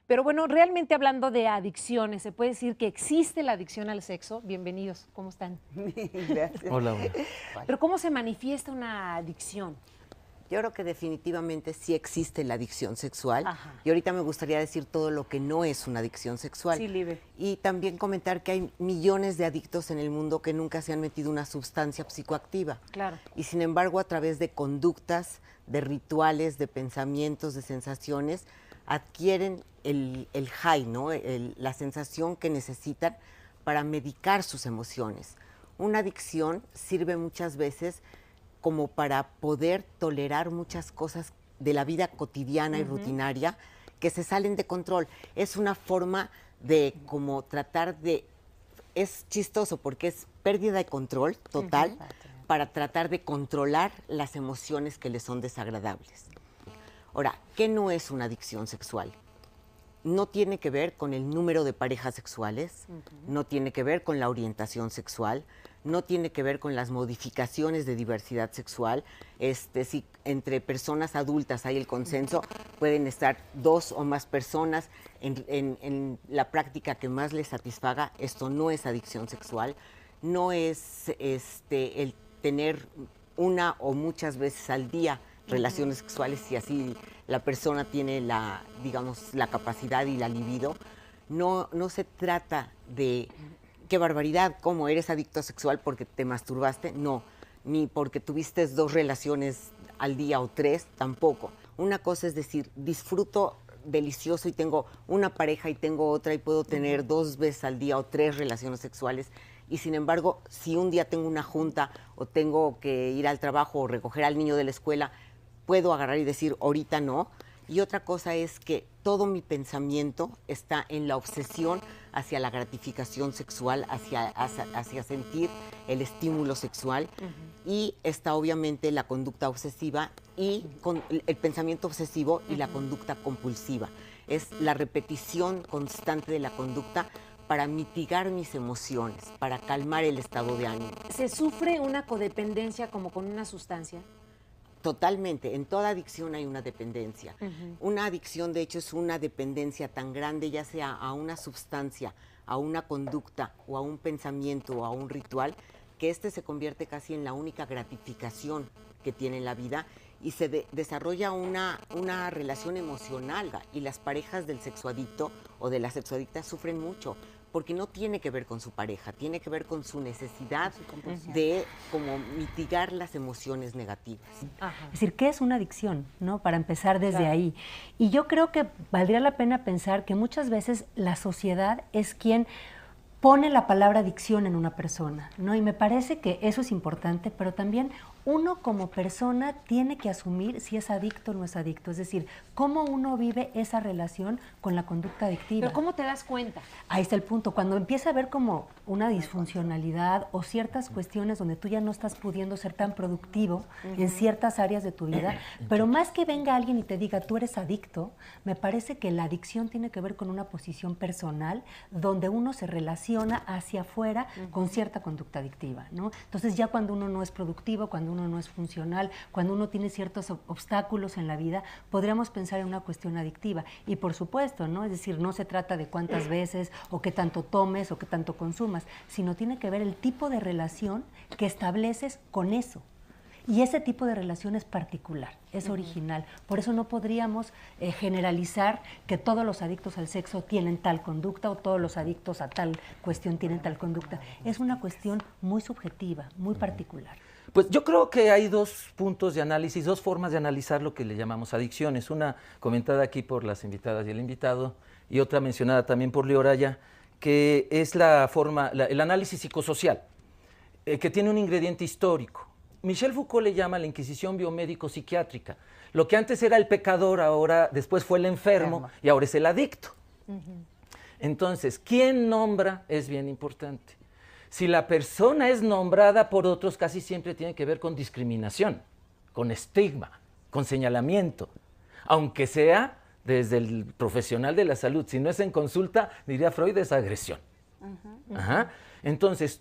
Pero bueno, realmente hablando de adicciones, ¿se puede decir que existe la adicción al sexo? Bienvenidos, ¿cómo están? Gracias. Hola, hola. Pero ¿cómo se manifiesta una adicción? Yo creo que definitivamente sí existe la adicción sexual. Ajá. Y ahorita me gustaría decir todo lo que no es una adicción sexual. Sí, Libe. Y también comentar que hay millones de adictos en el mundo que nunca se han metido una sustancia psicoactiva. Claro. Y sin embargo, a través de conductas, de rituales, de pensamientos, de sensaciones, adquieren el high, ¿no? La sensación que necesitan para medicar sus emociones. Una adicción sirve muchas veces como para poder tolerar muchas cosas de la vida cotidiana y rutinaria que se salen de control. Es una forma de como tratar de... Es chistoso porque es pérdida de control total para tratar de controlar las emociones que les son desagradables. Ahora, ¿qué no es una adicción sexual? No tiene que ver con el número de parejas sexuales, no tiene que ver con la orientación sexual, no tiene que ver con las modificaciones de diversidad sexual. Si entre personas adultas hay el consenso, pueden estar dos o más personas en la práctica que más les satisfaga. Esto no es adicción sexual, no es el tener una o muchas veces al día relaciones sexuales, si así la persona tiene la capacidad y la libido. No se trata de qué barbaridad, cómo eres adicto sexual porque te masturbaste, no, ni porque tuviste 2 relaciones al día o 3, tampoco. Una cosa es decir, disfruto delicioso y tengo una pareja y tengo otra y puedo tener 2 veces al día o 3 relaciones sexuales. Y sin embargo, si un día tengo una junta o tengo que ir al trabajo o recoger al niño de la escuela, puedo agarrar y decir, ahorita no. Y otra cosa es que todo mi pensamiento está en la obsesión hacia la gratificación sexual, hacia sentir el estímulo sexual. Y está obviamente la conducta obsesiva y el pensamiento obsesivo y la conducta compulsiva. Es la repetición constante de la conducta para mitigar mis emociones, para calmar el estado de ánimo. ¿Se sufre una codependencia como con una sustancia? Totalmente, en toda adicción hay una dependencia. Una adicción, de hecho, es una dependencia tan grande, ya sea a una sustancia, a una conducta, o a un pensamiento, o a un ritual, que se convierte casi en la única gratificación que tiene en la vida y se desarrolla una relación emocional. Y las parejas del sexoadicto o de la sexoadicta sufren mucho, porque no tiene que ver con su pareja, tiene que ver con su necesidad de como mitigar las emociones negativas. Es decir, ¿qué es una adicción? ¿No? Para empezar desde ahí. Y yo creo que valdría la pena pensar que muchas veces la sociedad es quien pone la palabra adicción en una persona, ¿no? Y me parece que eso es importante, pero también uno como persona tiene que asumir si es adicto o no es adicto, es decir, cómo uno vive esa relación con la conducta adictiva. ¿Pero cómo te das cuenta? Ahí está el punto, cuando empieza a haber como una disfuncionalidad o ciertas cuestiones donde tú ya no estás pudiendo ser tan productivo en ciertas áreas de tu vida, pero más que venga alguien y te diga tú eres adicto, me parece que la adicción tiene que ver con una posición personal donde uno se relaciona hacia afuera con cierta conducta adictiva, ¿no? Entonces ya cuando uno no es productivo, cuando uno no es funcional, cuando uno tiene ciertos obstáculos en la vida, podríamos pensar en una cuestión adictiva. Y por supuesto, ¿no? Es decir, no se trata de cuántas veces o qué tanto tomes o qué tanto consumas, sino tiene que ver el tipo de relación que estableces con eso. Y ese tipo de relación es particular, es original. Por eso no podríamos generalizar que todos los adictos al sexo tienen tal conducta o todos los adictos a tal cuestión tienen tal conducta. Es una cuestión muy subjetiva, muy particular. Pues yo creo que hay 2 puntos de análisis, 2 formas de analizar lo que le llamamos adicciones. Una comentada aquí por las invitadas y el invitado, y otra mencionada también por Leoraya, que es el análisis psicosocial, que tiene un ingrediente histórico. Michel Foucault le llama la Inquisición biomédico-psiquiátrica. Lo que antes era el pecador, después fue el enfermo y ahora es el adicto. Entonces, ¿quién nombra? Es bien importante. Si la persona es nombrada por otros, casi siempre tiene que ver con discriminación, con estigma, con señalamiento, aunque sea desde el profesional de la salud. Si no es en consulta, diría Freud, es agresión. Entonces,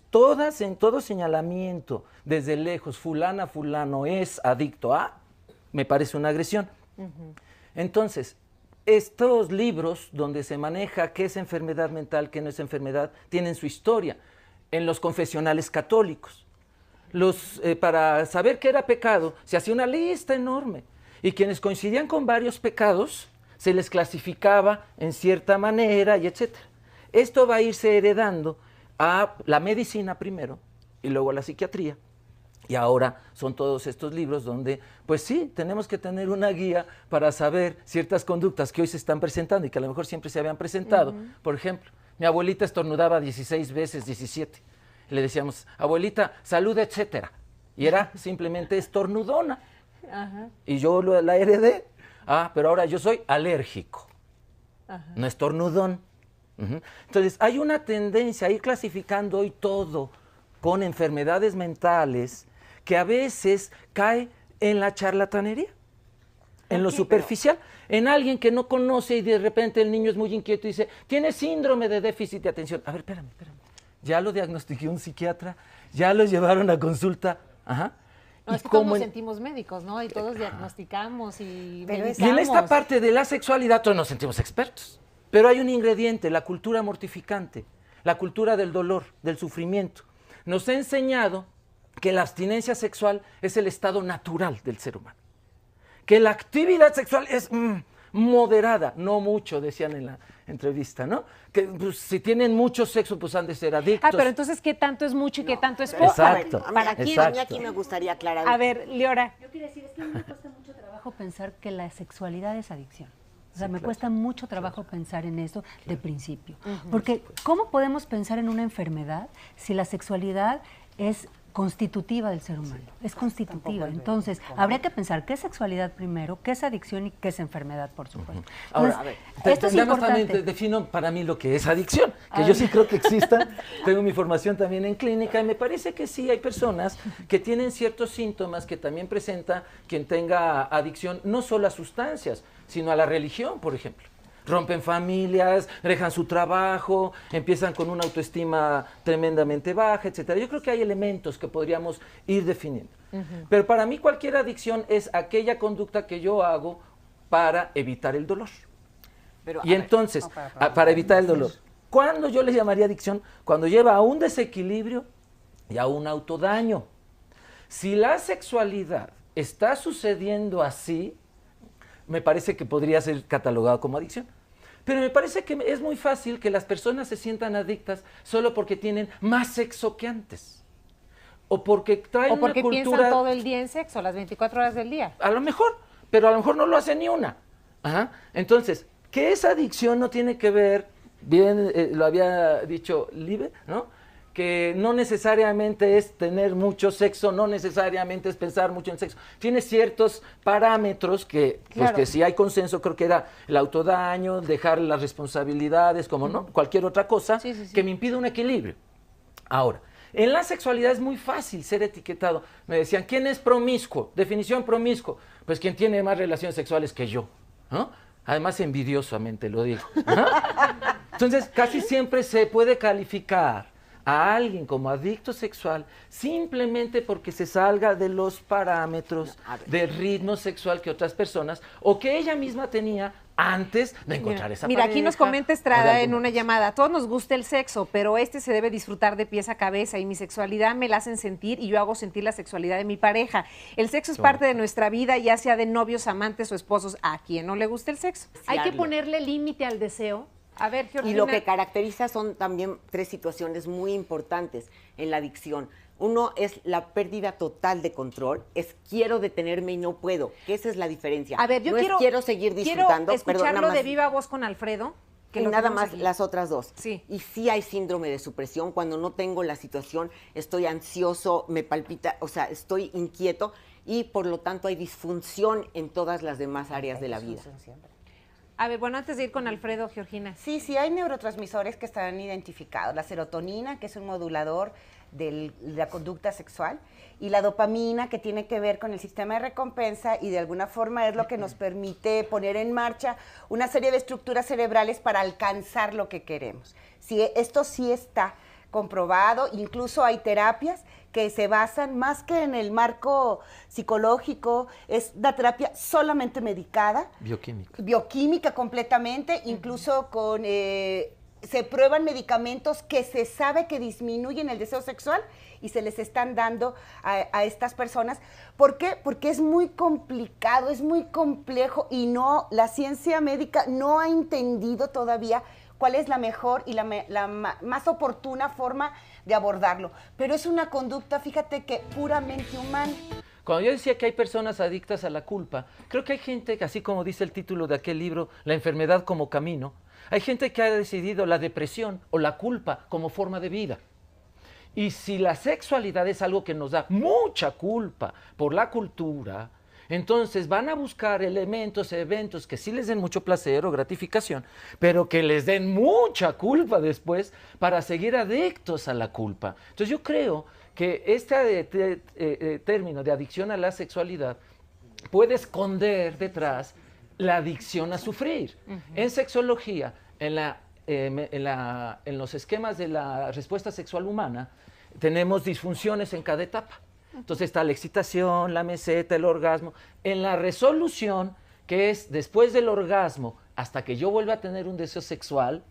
en todo señalamiento, desde lejos, fulano es adicto a, me parece una agresión. Entonces, estos libros donde se maneja qué es enfermedad mental, qué no es enfermedad, tienen su historia en los confesionales católicos. Para saber qué era pecado, se hacía una lista enorme y quienes coincidían con varios pecados se les clasificaba en cierta manera y etcétera. Esto va a irse heredando a la medicina primero y luego a la psiquiatría. Y ahora son todos estos libros donde, pues sí, tenemos que tener una guía para saber ciertas conductas que hoy se están presentando y que a lo mejor siempre se habían presentado. Por ejemplo, mi abuelita estornudaba 16 veces, 17. Le decíamos, abuelita, salud, etcétera. Y era simplemente estornudona. Ajá. Y yo la heredé. Pero ahora yo soy alérgico, no estornudón. Entonces, hay una tendencia a ir clasificando hoy todo con enfermedades mentales que a veces cae en la charlatanería, en lo superficial, en alguien que no conoce y de repente el niño es muy inquieto y dice, tiene síndrome de déficit de atención. A ver, espérame. Ya lo diagnosticó un psiquiatra, ya lo llevaron a consulta. No, es que todos nos sentimos médicos, ¿no? Y todos diagnosticamos y medicamos. Y en esta parte de la sexualidad todos nos sentimos expertos. Pero hay un ingrediente, la cultura mortificante, la cultura del dolor, del sufrimiento. Nos ha enseñado que la abstinencia sexual es el estado natural del ser humano. Que la actividad sexual es moderada, no mucho, decían en la entrevista, ¿no? Que pues, si tienen mucho sexo, pues han de ser adictos. Pero entonces, ¿qué tanto es mucho y qué tanto es poco? Exacto. ¿Para quién? Exacto. Aquí me gustaría aclarar. A ver, Leora. Yo quiero decir, es que a mí me cuesta mucho trabajo pensar que la sexualidad es adicción. O sea, me cuesta mucho trabajo pensar en eso de principio. Porque, ¿cómo podemos pensar en una enfermedad si la sexualidad es constitutiva del ser humano? Es constitutiva. Entonces, habría que pensar qué es sexualidad primero, qué es adicción y qué es enfermedad, por supuesto. Ahora, Entonces, esto es importante. También defino para mí lo que es adicción, que yo sí creo que exista. Tengo mi formación también en clínica y me parece que sí hay personas que tienen ciertos síntomas que también presenta quien tenga adicción, no solo a sustancias, sino a la religión, por ejemplo. Rompen familias, dejan su trabajo, empiezan con una autoestima tremendamente baja, etcétera. Yo creo que hay elementos que podríamos ir definiendo. Pero para mí cualquier adicción es aquella conducta que yo hago para evitar el dolor. Entonces, para evitar el dolor. ¿Cuándo yo le llamaría adicción? Cuando lleva a un desequilibrio y a un autodaño. Si la sexualidad está sucediendo así, me parece que podría ser catalogado como adicción. Pero me parece que es muy fácil que las personas se sientan adictas solo porque tienen más sexo que antes. O porque traen una cultura... O porque piensan todo el día en sexo, las 24 horas del día. A lo mejor, pero a lo mejor no lo hace ni una. Entonces, que esa adicción no tiene que ver, bien lo había dicho Libe, ¿no? Que no necesariamente es tener mucho sexo, no necesariamente es pensar mucho en sexo. Tiene ciertos parámetros que, pues, que si hay consenso, creo que era el autodaño, dejar las responsabilidades, como no, cualquier otra cosa, que me impide un equilibrio. Ahora, en la sexualidad es muy fácil ser etiquetado. Me decían, ¿quién es promiscuo? Definición promiscuo. Pues quien tiene más relaciones sexuales que yo, ¿no? Además, envidiosamente lo digo, ¿no? Entonces, casi siempre se puede calificar a alguien como adicto sexual simplemente porque se salga de los parámetros del ritmo sexual que otras personas o que ella misma tenía antes de encontrar esa pareja. Mira, aquí nos comenta Estrada en una llamada, a todos nos gusta el sexo, pero se debe disfrutar de pies a cabeza y mi sexualidad me la hacen sentir y yo hago sentir la sexualidad de mi pareja. El sexo es parte de nuestra vida, ya sea de novios, amantes o esposos. ¿A quien no le gusta el sexo? Hay que ponerle límite al deseo. A ver, Georgina. Y lo que caracteriza son también 3 situaciones muy importantes en la adicción. Uno es la pérdida total de control, es quiero detenerme y no puedo, que esa es la diferencia. A ver, yo no quiero seguir disfrutando. Quiero escucharlo de viva voz con Alfredo. Y nada más las otras 2. Sí. Y sí hay síndrome de supresión, cuando no tengo la situación, estoy ansioso, me palpita, o sea, estoy inquieto y por lo tanto hay disfunción en todas las demás áreas de la vida. A ver, bueno, antes de ir con Alfredo, Georgina. Sí, hay neurotransmisores que están identificados. La serotonina, que es un modulador de la conducta sexual, y la dopamina, que tiene que ver con el sistema de recompensa y de alguna forma es lo que nos permite poner en marcha una serie de estructuras cerebrales para alcanzar lo que queremos. Esto sí está comprobado, incluso hay terapias que se basan más que en el marco psicológico, es una terapia solamente medicada. Bioquímica completamente, incluso con... se prueban medicamentos que se sabe que disminuyen el deseo sexual y se les están dando a estas personas. ¿Por qué? Porque es muy complicado, es muy complejo y no, la ciencia médica no ha entendido todavía cuál es la mejor y la más oportuna forma de abordarlo. Pero es una conducta, fíjate, que puramente humana. Cuando yo decía que hay personas adictas a la culpa, creo que hay gente que, así como dice el título de aquel libro, La enfermedad como camino, hay gente que ha decidido la depresión o la culpa como forma de vida. Y si la sexualidad es algo que nos da mucha culpa por la cultura, entonces van a buscar elementos, eventos que sí les den mucho placer o gratificación, pero que les den mucha culpa después para seguir adictos a la culpa. Entonces yo creo que este término de adicción a la sexualidad puede esconder detrás la adicción a sufrir. En sexología, en los esquemas de la respuesta sexual humana, tenemos disfunciones en cada etapa. Entonces está la excitación, la meseta, el orgasmo. En la resolución, que es después del orgasmo hasta que yo vuelva a tener un deseo sexual,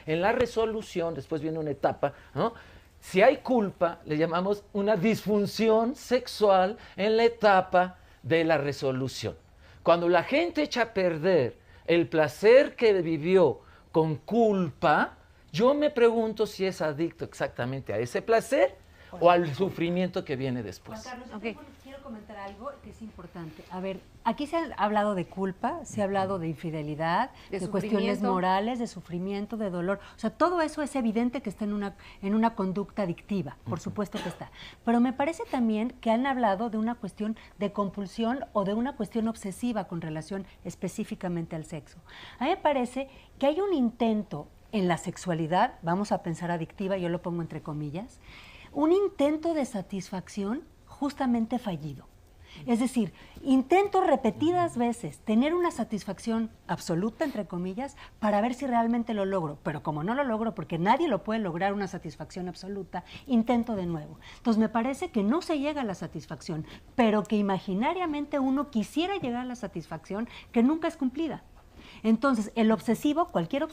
en la resolución, después viene una etapa, ¿no? Si hay culpa, le llamamos una disfunción sexual en la etapa de la resolución. Cuando la gente echa a perder el placer que vivió con culpa, yo me pregunto si es adicto exactamente a ese placer o al sufrimiento que viene después. Juan Carlos, quiero comentar algo que es importante. A ver, aquí se ha hablado de culpa, se ha hablado de infidelidad, de cuestiones morales, de sufrimiento, de dolor. O sea, todo eso es evidente que está en una conducta adictiva, por supuesto que está. Pero me parece también que han hablado de una cuestión de compulsión o de una cuestión obsesiva con relación específicamente al sexo. A mí me parece que hay un intento en la sexualidad, vamos a pensar adictiva, yo lo pongo entre comillas, un intento de satisfacción justamente fallido. Es decir, intento repetidas veces tener una satisfacción absoluta, entre comillas, para ver si realmente lo logro. Pero como no lo logro, porque nadie lo puede lograr una satisfacción absoluta, intento de nuevo. Entonces me parece que no se llega a la satisfacción, pero que imaginariamente uno quisiera llegar a la satisfacción que nunca es cumplida. Entonces, el obsesivo, cualquier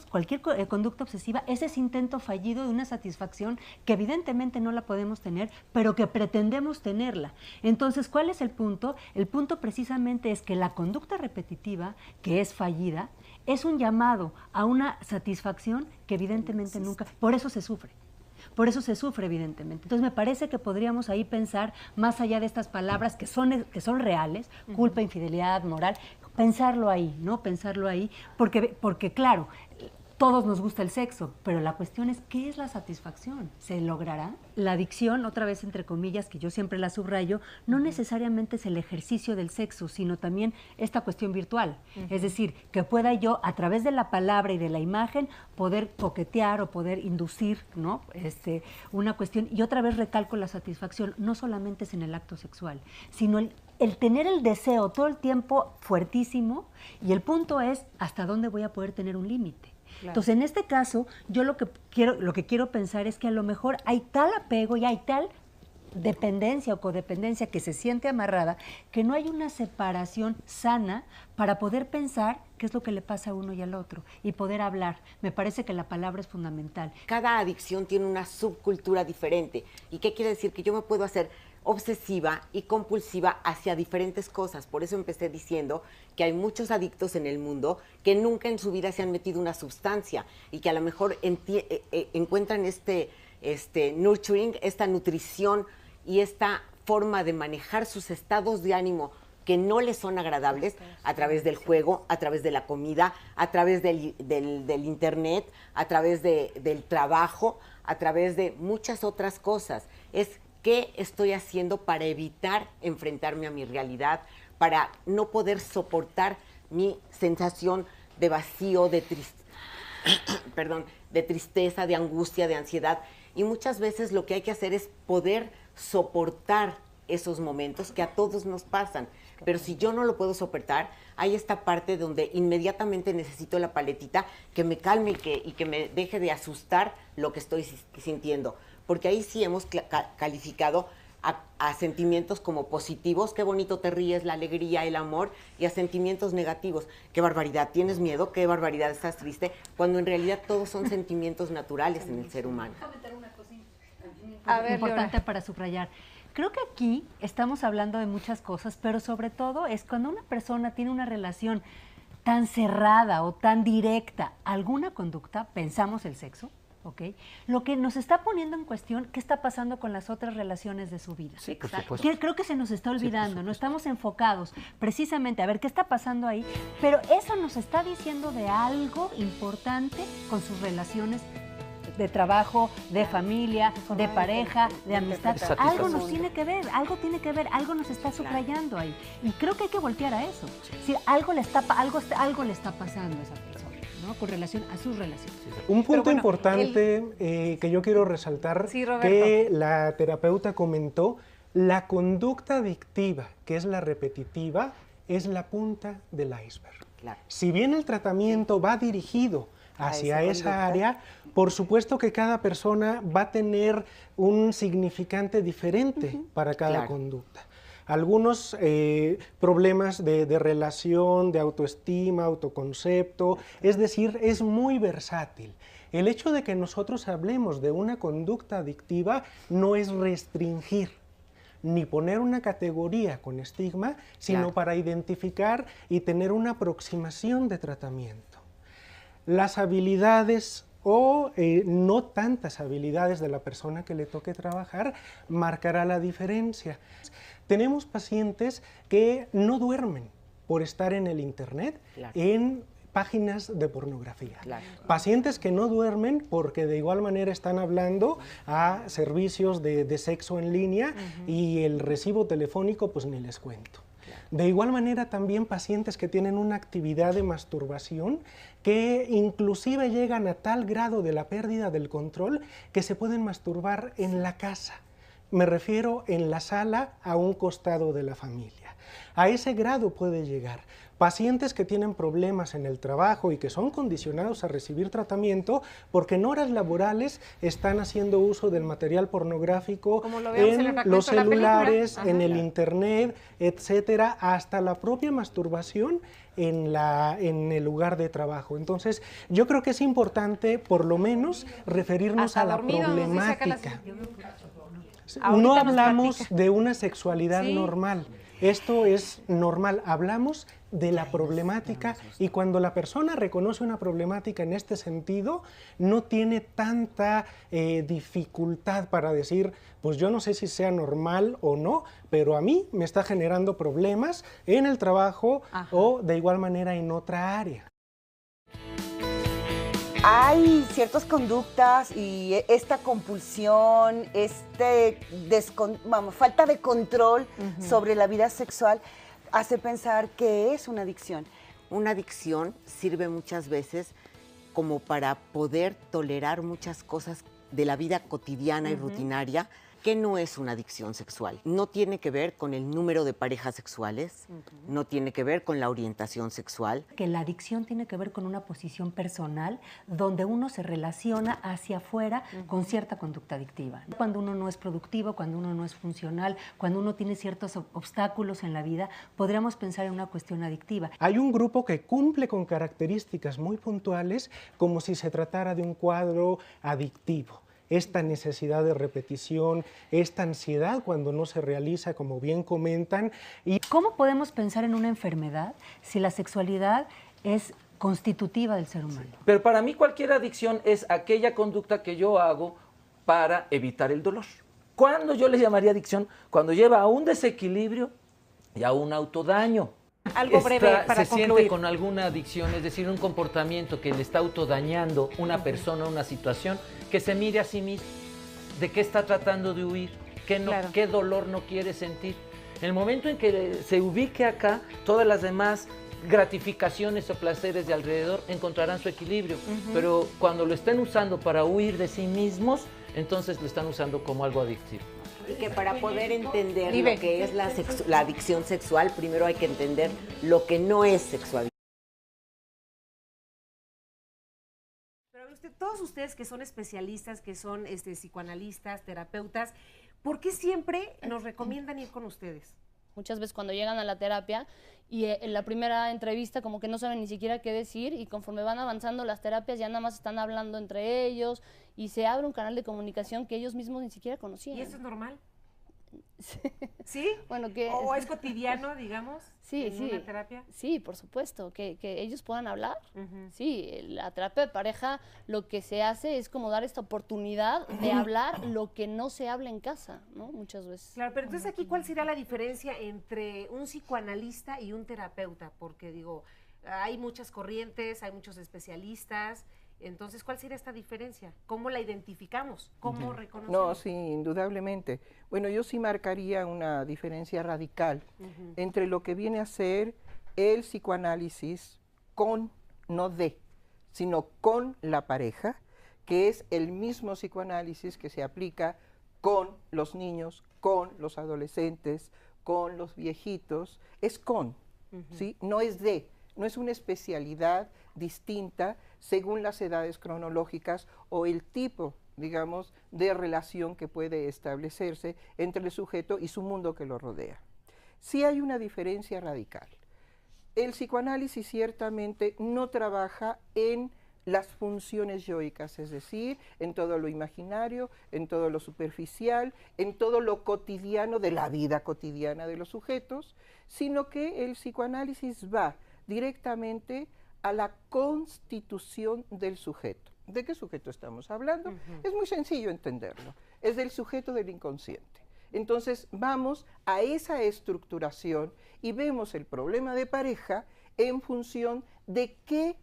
conducta obsesiva, es ese intento fallido de una satisfacción que evidentemente no la podemos tener, pero que pretendemos tenerla. Entonces, ¿cuál es el punto? El punto precisamente es que la conducta repetitiva, que es fallida, es un llamado a una satisfacción que evidentemente nunca, por eso se sufre. Por eso se sufre, evidentemente. Entonces, me parece que podríamos ahí pensar, más allá de estas palabras que son reales, culpa, infidelidad, moral, pensarlo ahí, ¿no? Pensarlo ahí, porque claro, todos nos gusta el sexo, pero la cuestión es, ¿qué es la satisfacción? ¿Se logrará? La adicción, otra vez entre comillas, que yo siempre la subrayo, no necesariamente es el ejercicio del sexo, sino también esta cuestión virtual. Es decir, que pueda yo, a través de la palabra y de la imagen, poder coquetear o poder inducir, ¿no? Una cuestión. Y otra vez recalco la satisfacción, no solamente es en el acto sexual, sino el tener el deseo todo el tiempo fuertísimo, y el punto es hasta dónde voy a poder tener un límite. Claro. Entonces, en este caso, yo lo que quiero pensar es que a lo mejor hay tal apego y hay tal dependencia o codependencia que se siente amarrada, que no hay una separación sana para poder pensar qué es lo que le pasa a uno y al otro y poder hablar. Me parece que la palabra es fundamental. Cada adicción tiene una subcultura diferente. ¿Y qué quiere decir? Que yo me puedo hacer obsesiva y compulsiva hacia diferentes cosas. Por eso empecé diciendo que hay muchos adictos en el mundo que nunca en su vida se han metido una sustancia y que a lo mejor encuentran nurturing, esta nutrición y esta forma de manejar sus estados de ánimo que no les son agradables a través del juego, a través de la comida, a través del internet, a través del trabajo, a través de muchas otras cosas. Es ¿qué estoy haciendo para evitar enfrentarme a mi realidad, para no poder soportar mi sensación de vacío, de tristeza, de angustia, de ansiedad? Y muchas veces lo que hay que hacer es poder soportar esos momentos que a todos nos pasan. Pero si yo no lo puedo soportar, hay esta parte donde inmediatamente necesito la paletita que me calme y que me deje de asustar lo que estoy sintiendo. porque ahí sí hemos calificado a sentimientos como positivos, qué bonito te ríes, la alegría, el amor, y a sentimientos negativos, qué barbaridad, tienes miedo, qué barbaridad, estás triste, cuando en realidad todos son sentimientos naturales en el ser humano. A ver, importante para subrayar. Creo que aquí estamos hablando de muchas cosas, pero sobre todo es cuando una persona tiene una relación tan cerrada o tan directa a alguna conducta, pensamos el sexo, ¿ok? Lo que nos está poniendo en cuestión, ¿qué está pasando con las otras relaciones de su vida? Sí, por supuesto. Creo que se nos está olvidando, no estamos enfocados precisamente a ver qué está pasando ahí, pero eso nos está diciendo de algo importante con sus relaciones de trabajo, de familia, de pareja, de amistad. Algo nos tiene que ver, algo nos está subrayando ahí. Y creo que hay que voltear a eso. Si algo le está pasando a esa persona, ¿no? Con relación a sus relaciones. Un punto importante que yo quiero resaltar, que la terapeuta comentó, la conducta adictiva, que es la repetitiva, es la punta del iceberg. Claro. Si bien el tratamiento va dirigido hacia esa área, por supuesto que cada persona va a tener un significante diferente para cada conducta. Algunos problemas de relación, de autoestima, autoconcepto, es decir, es muy versátil. El hecho de que nosotros hablemos de una conducta adictiva no es restringir, ni poner una categoría con estigma, sino para identificar y tener una aproximación de tratamiento. Las habilidades o no tantas habilidades de la persona que le toque trabajar marcará la diferencia. Tenemos pacientes que no duermen por estar en el internet, en páginas de pornografía. Pacientes que no duermen porque de igual manera están hablando a servicios de sexo en línea y el recibo telefónico pues ni les cuento. De igual manera también pacientes que tienen una actividad de masturbación que inclusive llegan a tal grado de la pérdida del control que se pueden masturbar en la casa. Me refiero en la sala a un costado de la familia. A ese grado puede llegar. Pacientes que tienen problemas en el trabajo y que son condicionados a recibir tratamiento porque en horas laborales están haciendo uso del material pornográfico en los celulares, en el internet, etcétera, hasta la propia masturbación en el lugar de trabajo. Entonces, yo creo que es importante, por lo menos, referirnos a la problemática. No hablamos de una sexualidad normal. Esto es normal, hablamos de la problemática y cuando la persona reconoce una problemática en este sentido, no tiene tanta dificultad para decir, pues yo no sé si sea normal o no, pero a mí me está generando problemas en el trabajo o de igual manera en otra área. Hay ciertas conductas y esta compulsión, falta de control sobre la vida sexual hace pensar que es una adicción. Una adicción sirve muchas veces como para poder tolerar muchas cosas de la vida cotidiana y rutinaria, que no es una adicción sexual. No tiene que ver con el número de parejas sexuales, no tiene que ver con la orientación sexual. Que la adicción tiene que ver con una posición personal donde uno se relaciona hacia afuera con cierta conducta adictiva. Cuando uno no es productivo, cuando uno no es funcional, cuando uno tiene ciertos obstáculos en la vida, podríamos pensar en una cuestión adictiva. Hay un grupo que cumple con características muy puntuales como si se tratara de un cuadro adictivo. Esta necesidad de repetición, esta ansiedad cuando no se realiza, como bien comentan. ¿Cómo podemos pensar en una enfermedad si la sexualidad es constitutiva del ser humano? Pero para mí cualquier adicción es aquella conducta que yo hago para evitar el dolor. ¿Cuándo yo le llamaría adicción? Cuando lleva a un desequilibrio y a un autodaño. Algo breve para se concluir. siente con alguna adicción, es decir, un comportamiento que le está autodañando una persona, una situación, que se mire a sí mismo, de qué está tratando de huir, qué dolor no quiere sentir. En el momento en que se ubique acá, todas las demás gratificaciones o placeres de alrededor encontrarán su equilibrio, pero cuando lo estén usando para huir de sí mismos, entonces lo están usando como algo adictivo. Y que para poder entender lo que es la adicción sexual, primero hay que entender lo que no es sexualidad. Pero usted todos ustedes que son especialistas, que son psicoanalistas, terapeutas, ¿por qué siempre nos recomiendan ir con ustedes? Muchas veces cuando llegan a la terapia y en la primera entrevista como que no saben ni siquiera qué decir, y conforme van avanzando las terapias ya nada más están hablando entre ellos y se abre un canal de comunicación que ellos mismos ni siquiera conocían. ¿Y eso es normal? Sí. ¿Sí? Bueno, ¿O es cotidiano, digamos, sí, en una terapia? Sí, por supuesto, que ellos puedan hablar. Sí, la terapia de pareja lo que se hace es como dar esta oportunidad de hablar lo que no se habla en casa, ¿no? Muchas veces. Claro, pero entonces aquí, ¿cuál sería la diferencia entre un psicoanalista y un terapeuta? Porque digo, hay muchas corrientes, hay muchos especialistas. Entonces, ¿cuál sería esta diferencia? ¿Cómo la identificamos? ¿Cómo reconocemos? No, sí, indudablemente. Bueno, yo sí marcaría una diferencia radical entre lo que viene a ser el psicoanálisis con, no de, sino con la pareja, que es el mismo psicoanálisis que se aplica con los niños, con los adolescentes, con los viejitos, es con, ¿sí? No es de. No es una especialidad distinta según las edades cronológicas o el tipo, digamos, de relación que puede establecerse entre el sujeto y su mundo que lo rodea. Sí hay una diferencia radical. El psicoanálisis ciertamente no trabaja en las funciones yoicas, es decir, en todo lo imaginario, en todo lo superficial, en todo lo cotidiano de la vida cotidiana de los sujetos, sino que el psicoanálisis va directamente a la constitución del sujeto. ¿De qué sujeto estamos hablando? Es muy sencillo entenderlo. Es del sujeto del inconsciente. Entonces vamos a esa estructuración y vemos el problema de pareja en función de qué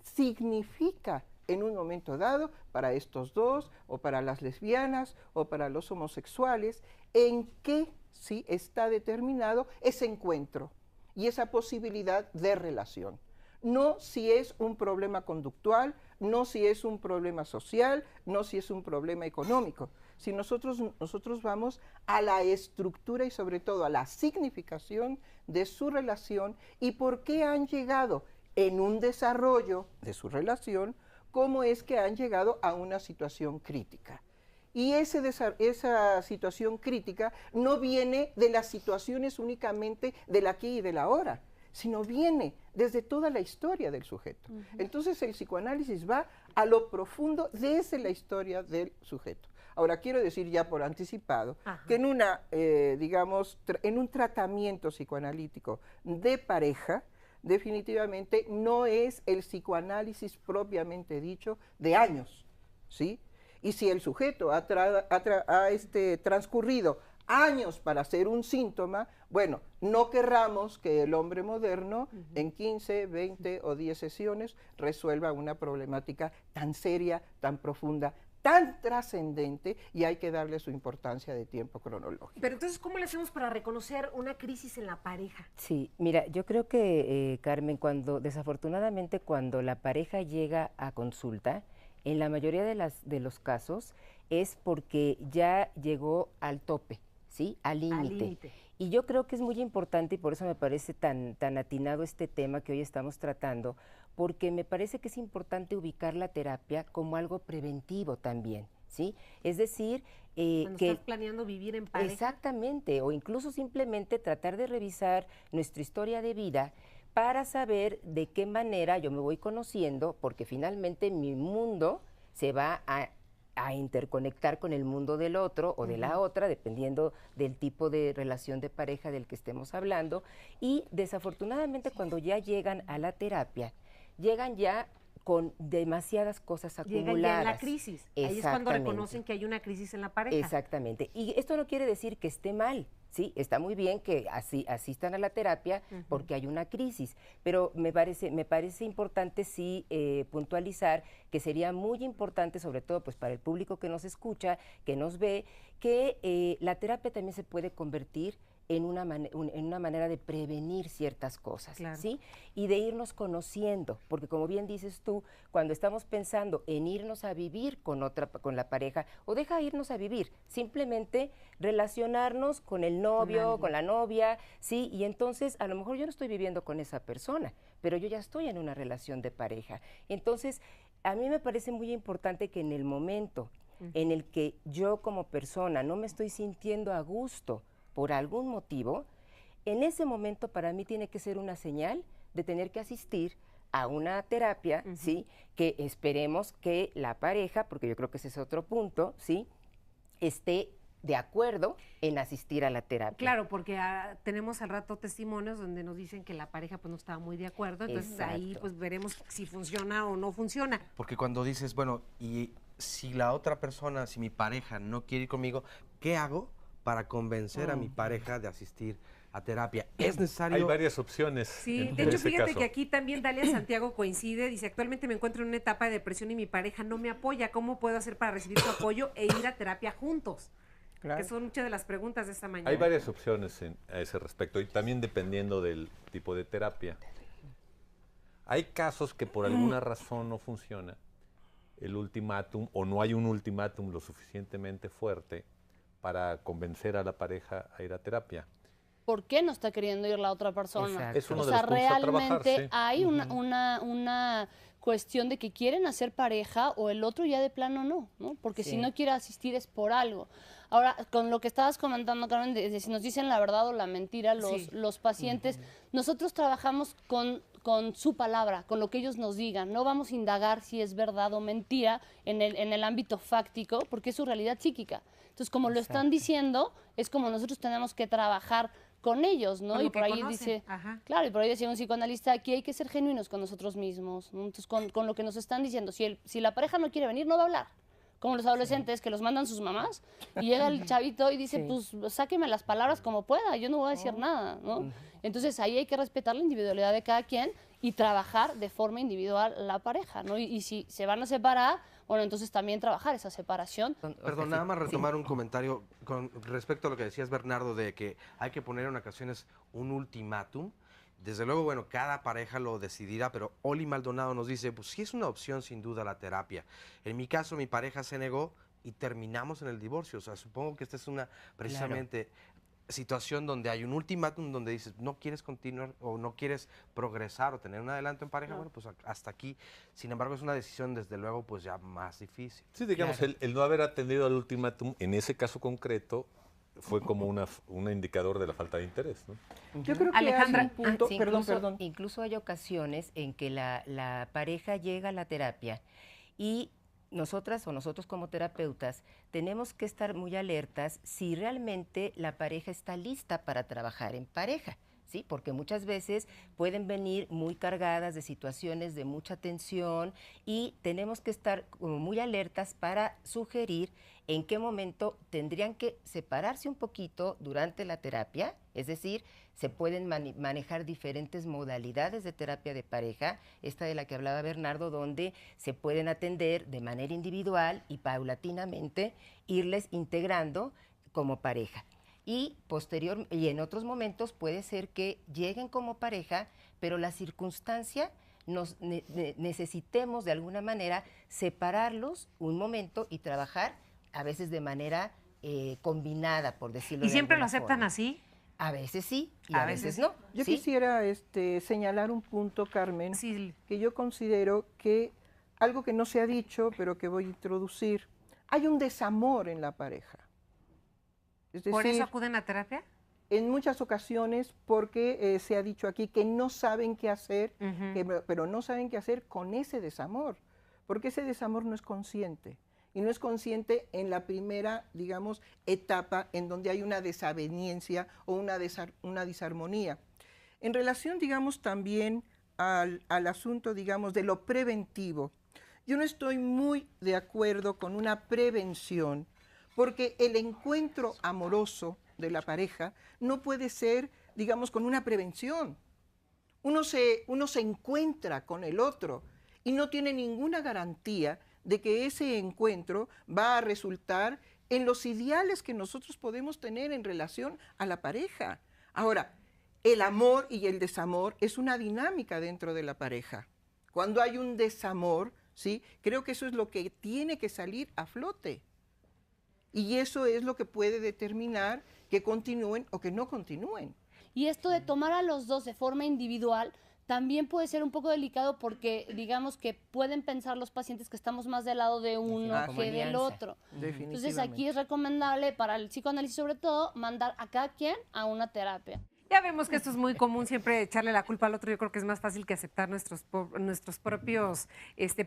significa en un momento dado para estos dos, o para las lesbianas, o para los homosexuales, en qué sí está determinado ese encuentro y esa posibilidad de relación. No si es un problema conductual, no si es un problema social, no si es un problema económico. Si nosotros vamos a la estructura y sobre todo a la significación de su relación y por qué han llegado en un desarrollo de su relación, cómo es que han llegado a una situación crítica. Y esa situación crítica no viene de las situaciones únicamente del aquí y del ahora, sino viene desde toda la historia del sujeto. Entonces el psicoanálisis va a lo profundo desde la historia del sujeto. Ahora, quiero decir ya por anticipado que en en un tratamiento psicoanalítico de pareja, definitivamente no es el psicoanálisis propiamente dicho de años, ¿sí? Y si el sujeto ha transcurrido años para ser un síntoma, bueno, no querramos que el hombre moderno en 15, 20 o 10 sesiones resuelva una problemática tan seria, tan profunda, tan trascendente, y hay que darle su importancia de tiempo cronológico. Pero entonces, ¿cómo le hacemos para reconocer una crisis en la pareja? Sí, mira, yo creo que, Carmen, desafortunadamente cuando la pareja llega a consulta, en la mayoría de los casos es porque ya llegó al tope, ¿sí? Al límite. Y yo creo que es muy importante, y por eso me parece tan atinado este tema que hoy estamos tratando, porque me parece que es importante ubicar la terapia como algo preventivo también, ¿sí? Es decir, cuando estás planeando vivir en pareja. Exactamente, o incluso simplemente tratar de revisar nuestra historia de vida para saber de qué manera yo me voy conociendo, porque finalmente mi mundo se va a interconectar con el mundo del otro o de la otra, dependiendo del tipo de relación de pareja del que estemos hablando. Y desafortunadamente cuando ya llegan a la terapia, llegan ya con demasiadas cosas acumuladas. Llegan ya en la crisis. Ahí es cuando reconocen que hay una crisis en la pareja. Exactamente. Y esto no quiere decir que esté mal. Sí, está muy bien que asistan a la terapia porque hay una crisis, pero me parece importante sí puntualizar que sería muy importante, sobre todo pues para el público que nos escucha, que nos ve, que la terapia también se puede convertir en una manera de prevenir ciertas cosas, ¿sí? Y de irnos conociendo, porque como bien dices tú, cuando estamos pensando en irnos a vivir con la pareja, o deja irnos a vivir, simplemente relacionarnos con el novio, con la novia, ¿sí? Y entonces a lo mejor yo no estoy viviendo con esa persona, pero yo ya estoy en una relación de pareja. Entonces, a mí me parece muy importante que en el momento en el que yo como persona no me estoy sintiendo a gusto por algún motivo, en ese momento para mí tiene que ser una señal de tener que asistir a una terapia, ¿sí? Que esperemos que la pareja, porque yo creo que ese es otro punto, ¿sí? Esté de acuerdo en asistir a la terapia. Claro, porque tenemos al rato testimonios donde nos dicen que la pareja pues no estaba muy de acuerdo, entonces ahí pues veremos si funciona o no funciona. Porque cuando dices, bueno, y si la otra persona, si mi pareja no quiere ir conmigo, ¿qué hago para convencer a mi pareja de asistir a terapia? Es necesario... Hay varias opciones. Sí, de hecho, fíjate que aquí también Dalia Santiago coincide, dice, actualmente me encuentro en una etapa de depresión y mi pareja no me apoya, ¿cómo puedo hacer para recibir su apoyo e ir a terapia juntos? Claro. Que son muchas de las preguntas de esta mañana. Hay varias opciones a ese respecto y también dependiendo del tipo de terapia. Hay casos que por alguna razón no funciona el ultimátum o no hay un ultimátum lo suficientemente fuerte para convencer a la pareja a ir a terapia. ¿Por qué no está queriendo ir la otra persona? Es uno o de sea, los puntos a trabajar, realmente sí. hay una cuestión de que quieren hacer pareja o el otro ya de plano no, porque si no quiere asistir es por algo. Ahora, con lo que estabas comentando, Carmen, de si nos dicen la verdad o la mentira los pacientes, nosotros trabajamos con su palabra, con lo que ellos nos digan. No vamos a indagar si es verdad o mentira en el ámbito fáctico, porque es su realidad psíquica. Entonces, como lo están diciendo, es como nosotros tenemos que trabajar con ellos, ¿no? Y por ahí dice, claro, y por ahí decía un psicoanalista, aquí hay que ser genuinos con nosotros mismos, ¿no? Entonces, con lo que nos están diciendo, si la pareja no quiere venir, no va a hablar. Como los adolescentes que los mandan sus mamás y llega el chavito y dice, pues sáqueme las palabras como pueda, yo no voy a decir nada, ¿no? Entonces ahí hay que respetar la individualidad de cada quien y trabajar de forma individual la pareja, ¿no? Y si se van a separar, bueno, entonces también trabajar esa separación. Perdón, nada más retomar un comentario con respecto a lo que decías, Bernardo, de que hay que poner en ocasiones un ultimátum. Desde luego, bueno, cada pareja lo decidirá, pero Oli Maldonado nos dice, pues sí es una opción sin duda la terapia. En mi caso, mi pareja se negó y terminamos en el divorcio. O sea, supongo que esta es una precisamente situación donde hay un ultimátum donde dices, no quieres continuar o no quieres progresar o tener un adelanto en pareja, bueno, pues hasta aquí. Sin embargo, es una decisión, desde luego, pues ya más difícil. Sí, digamos, el no haber atendido al ultimátum, en ese caso concreto, fue como un indicador de la falta de interés, ¿no? Yo creo que Alejandra, hay un punto, sí, incluso hay ocasiones en que la pareja llega a la terapia y nosotras o nosotros como terapeutas tenemos que estar muy alertas si realmente la pareja está lista para trabajar en pareja. ¿Sí? Porque muchas veces pueden venir muy cargadas de situaciones de mucha tensión y tenemos que estar como muy alertas para sugerir en qué momento tendrían que separarse un poquito durante la terapia, es decir, se pueden manejar diferentes modalidades de terapia de pareja, esta de la que hablaba Bernardo, donde se pueden atender de manera individual y paulatinamente irles integrando como pareja. Y en otros momentos puede ser que lleguen como pareja, pero la circunstancia necesitemos de alguna manera separarlos un momento y trabajar a veces de manera combinada, por decirlo de ¿Y siempre lo alguna aceptan forma. así? A veces sí y a veces no. Yo ¿sí? quisiera señalar un punto, Carmen, que yo considero que algo que no se ha dicho, pero que voy a introducir, hay un desamor en la pareja. Es decir, ¿por eso acuden a terapia? En muchas ocasiones porque se ha dicho aquí que no saben qué hacer, pero no saben qué hacer con ese desamor, porque ese desamor no es consciente. Y no es consciente en la primera, digamos, etapa en donde hay una desaveniencia o una disarmonía. En relación, digamos, también al asunto, digamos, de lo preventivo, yo no estoy muy de acuerdo con una prevención, porque el encuentro amoroso de la pareja no puede ser, digamos, con una prevención. Uno se encuentra con el otro y no tiene ninguna garantía de que ese encuentro va a resultar en los ideales que nosotros podemos tener en relación a la pareja. Ahora, el amor y el desamor es una dinámica dentro de la pareja. Cuando hay un desamor, ¿sí? Creo que eso es lo que tiene que salir a flote. Y eso es lo que puede determinar que continúen o que no continúen. Y esto de tomar a los dos de forma individual también puede ser un poco delicado porque digamos que pueden pensar los pacientes que estamos más del lado de uno que del otro. Entonces aquí es recomendable para el psicoanálisis sobre todo mandar a cada quien a una terapia. Ya vemos que esto es muy común, siempre echarle la culpa al otro. Yo creo que es más fácil que aceptar nuestros propios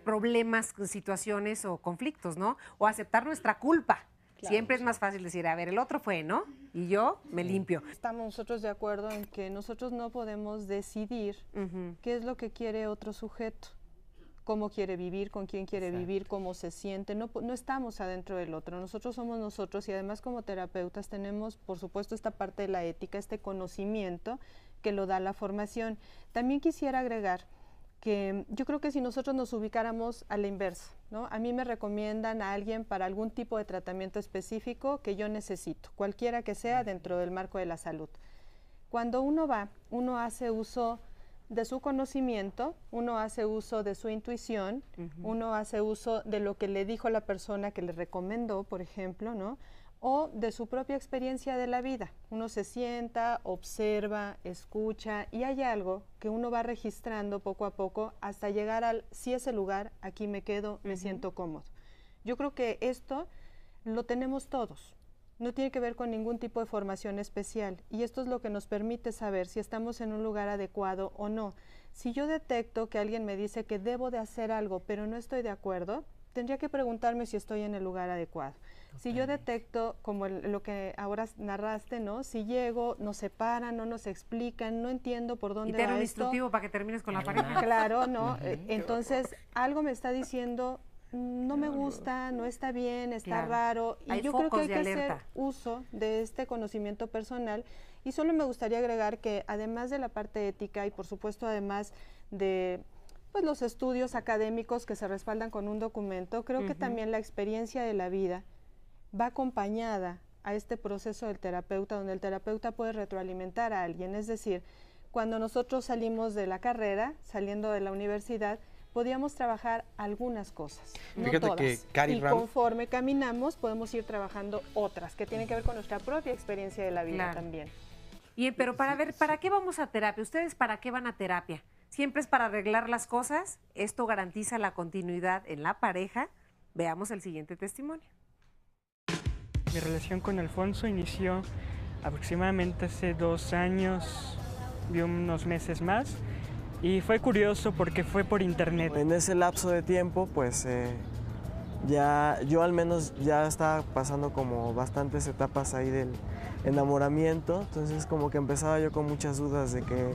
problemas, situaciones o conflictos, ¿no? O aceptar nuestra culpa. Claro, siempre es más fácil decir, a ver, el otro fue, ¿no? Y yo me limpio. Estamos nosotros de acuerdo en que nosotros no podemos decidir qué es lo que quiere otro sujeto, cómo quiere vivir, con quién quiere vivir, cómo se siente. No estamos adentro del otro, nosotros somos nosotros y además como terapeutas tenemos, por supuesto, esta parte de la ética, este conocimiento que lo da la formación. También quisiera agregar que yo creo que si nosotros nos ubicáramos a la inversa, ¿no? A mí me recomiendan a alguien para algún tipo de tratamiento específico que yo necesito, cualquiera que sea dentro del marco de la salud. Cuando uno va, uno hace uso de su conocimiento, uno hace uso de su intuición, uno hace uso de lo que le dijo la persona que le recomendó, por ejemplo, ¿no? O de su propia experiencia de la vida. Uno se sienta, observa, escucha y hay algo que uno va registrando poco a poco hasta llegar al, si es el lugar, aquí me quedo, me siento cómodo. Yo creo que esto lo tenemos todos. No tiene que ver con ningún tipo de formación especial y esto es lo que nos permite saber si estamos en un lugar adecuado o no. Si yo detecto que alguien me dice que debo de hacer algo pero no estoy de acuerdo, tendría que preguntarme si estoy en el lugar adecuado. Si yo detecto, como lo que ahora narraste, ¿no? Si llego, nos separan, no nos explican, no entiendo por dónde va esto. Y te un instructivo para que termines con la pareja. Claro, ¿no? Entonces, algo me está diciendo, no me gusta, no está bien, está raro. Y yo creo que hay que hacer uso de este conocimiento personal. Y solo me gustaría agregar que además de la parte ética y por supuesto además de pues, los estudios académicos que se respaldan con un documento, creo que también la experiencia de la vida va acompañada a este proceso del terapeuta, donde el terapeuta puede retroalimentar a alguien. Es decir, cuando nosotros salimos de la carrera, saliendo de la universidad, podíamos trabajar algunas cosas, no todas. Que Cari Ram, conforme caminamos, podemos ir trabajando otras, que tienen que ver con nuestra propia experiencia de la vida también. Pero para ver, ¿para qué vamos a terapia? ¿Ustedes para qué van a terapia? ¿Siempre es para arreglar las cosas? ¿Esto garantiza la continuidad en la pareja? Veamos el siguiente testimonio. Mi relación con Alfonso inició aproximadamente hace 2 años y unos meses más y fue curioso porque fue por internet. En ese lapso de tiempo pues ya yo al menos ya estaba pasando como bastantes etapas ahí del enamoramiento, entonces como que empezaba yo con muchas dudas de que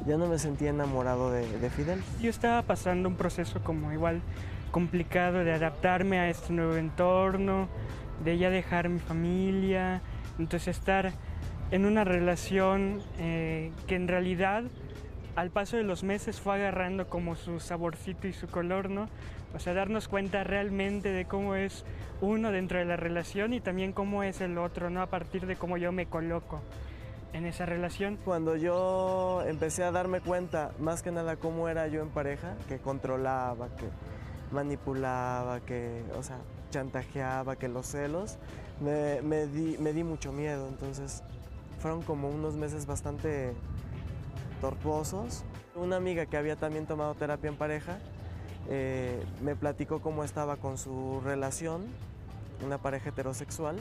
ya no me sentía enamorado de Fidel. Yo estaba pasando un proceso como igual complicado de adaptarme a este nuevo entorno, de ya dejar mi familia, entonces estar en una relación que en realidad al paso de los meses fue agarrando como su saborcito y su color, ¿no? O sea, darnos cuenta realmente de cómo es uno dentro de la relación y también cómo es el otro, ¿no? A partir de cómo yo me coloco en esa relación. Cuando yo empecé a darme cuenta, más que nada cómo era yo en pareja, que controlaba, que manipulaba, que, o sea, chantajeaba, que los celos, me di mucho miedo, entonces fueron como unos meses bastante tortuosos. Una amiga que había también tomado terapia en pareja me platicó cómo estaba con su relación, una pareja heterosexual,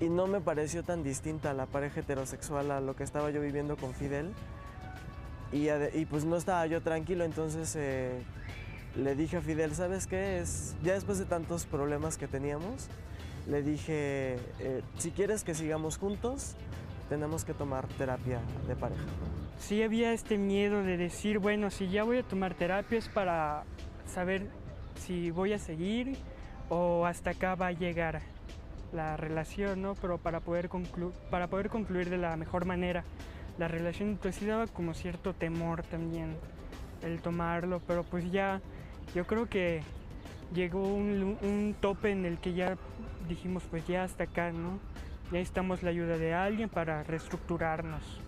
y no me pareció tan distinta a la pareja heterosexual a lo que estaba yo viviendo con Fidel, y pues no estaba yo tranquilo, entonces le dije a Fidel, ¿sabes qué? Ya después de tantos problemas que teníamos, le dije, si quieres que sigamos juntos, tenemos que tomar terapia de pareja. Sí había este miedo de decir, bueno, si ya voy a tomar terapia es para saber si voy a seguir o hasta acá va a llegar la relación, ¿no? Pero para poder concluir de la mejor manera la relación, entonces sí daba como cierto temor también el tomarlo, pero pues ya yo creo que llegó un tope en el que ya dijimos pues ya hasta acá, ¿no? Ya necesitamos la ayuda de alguien para reestructurarnos.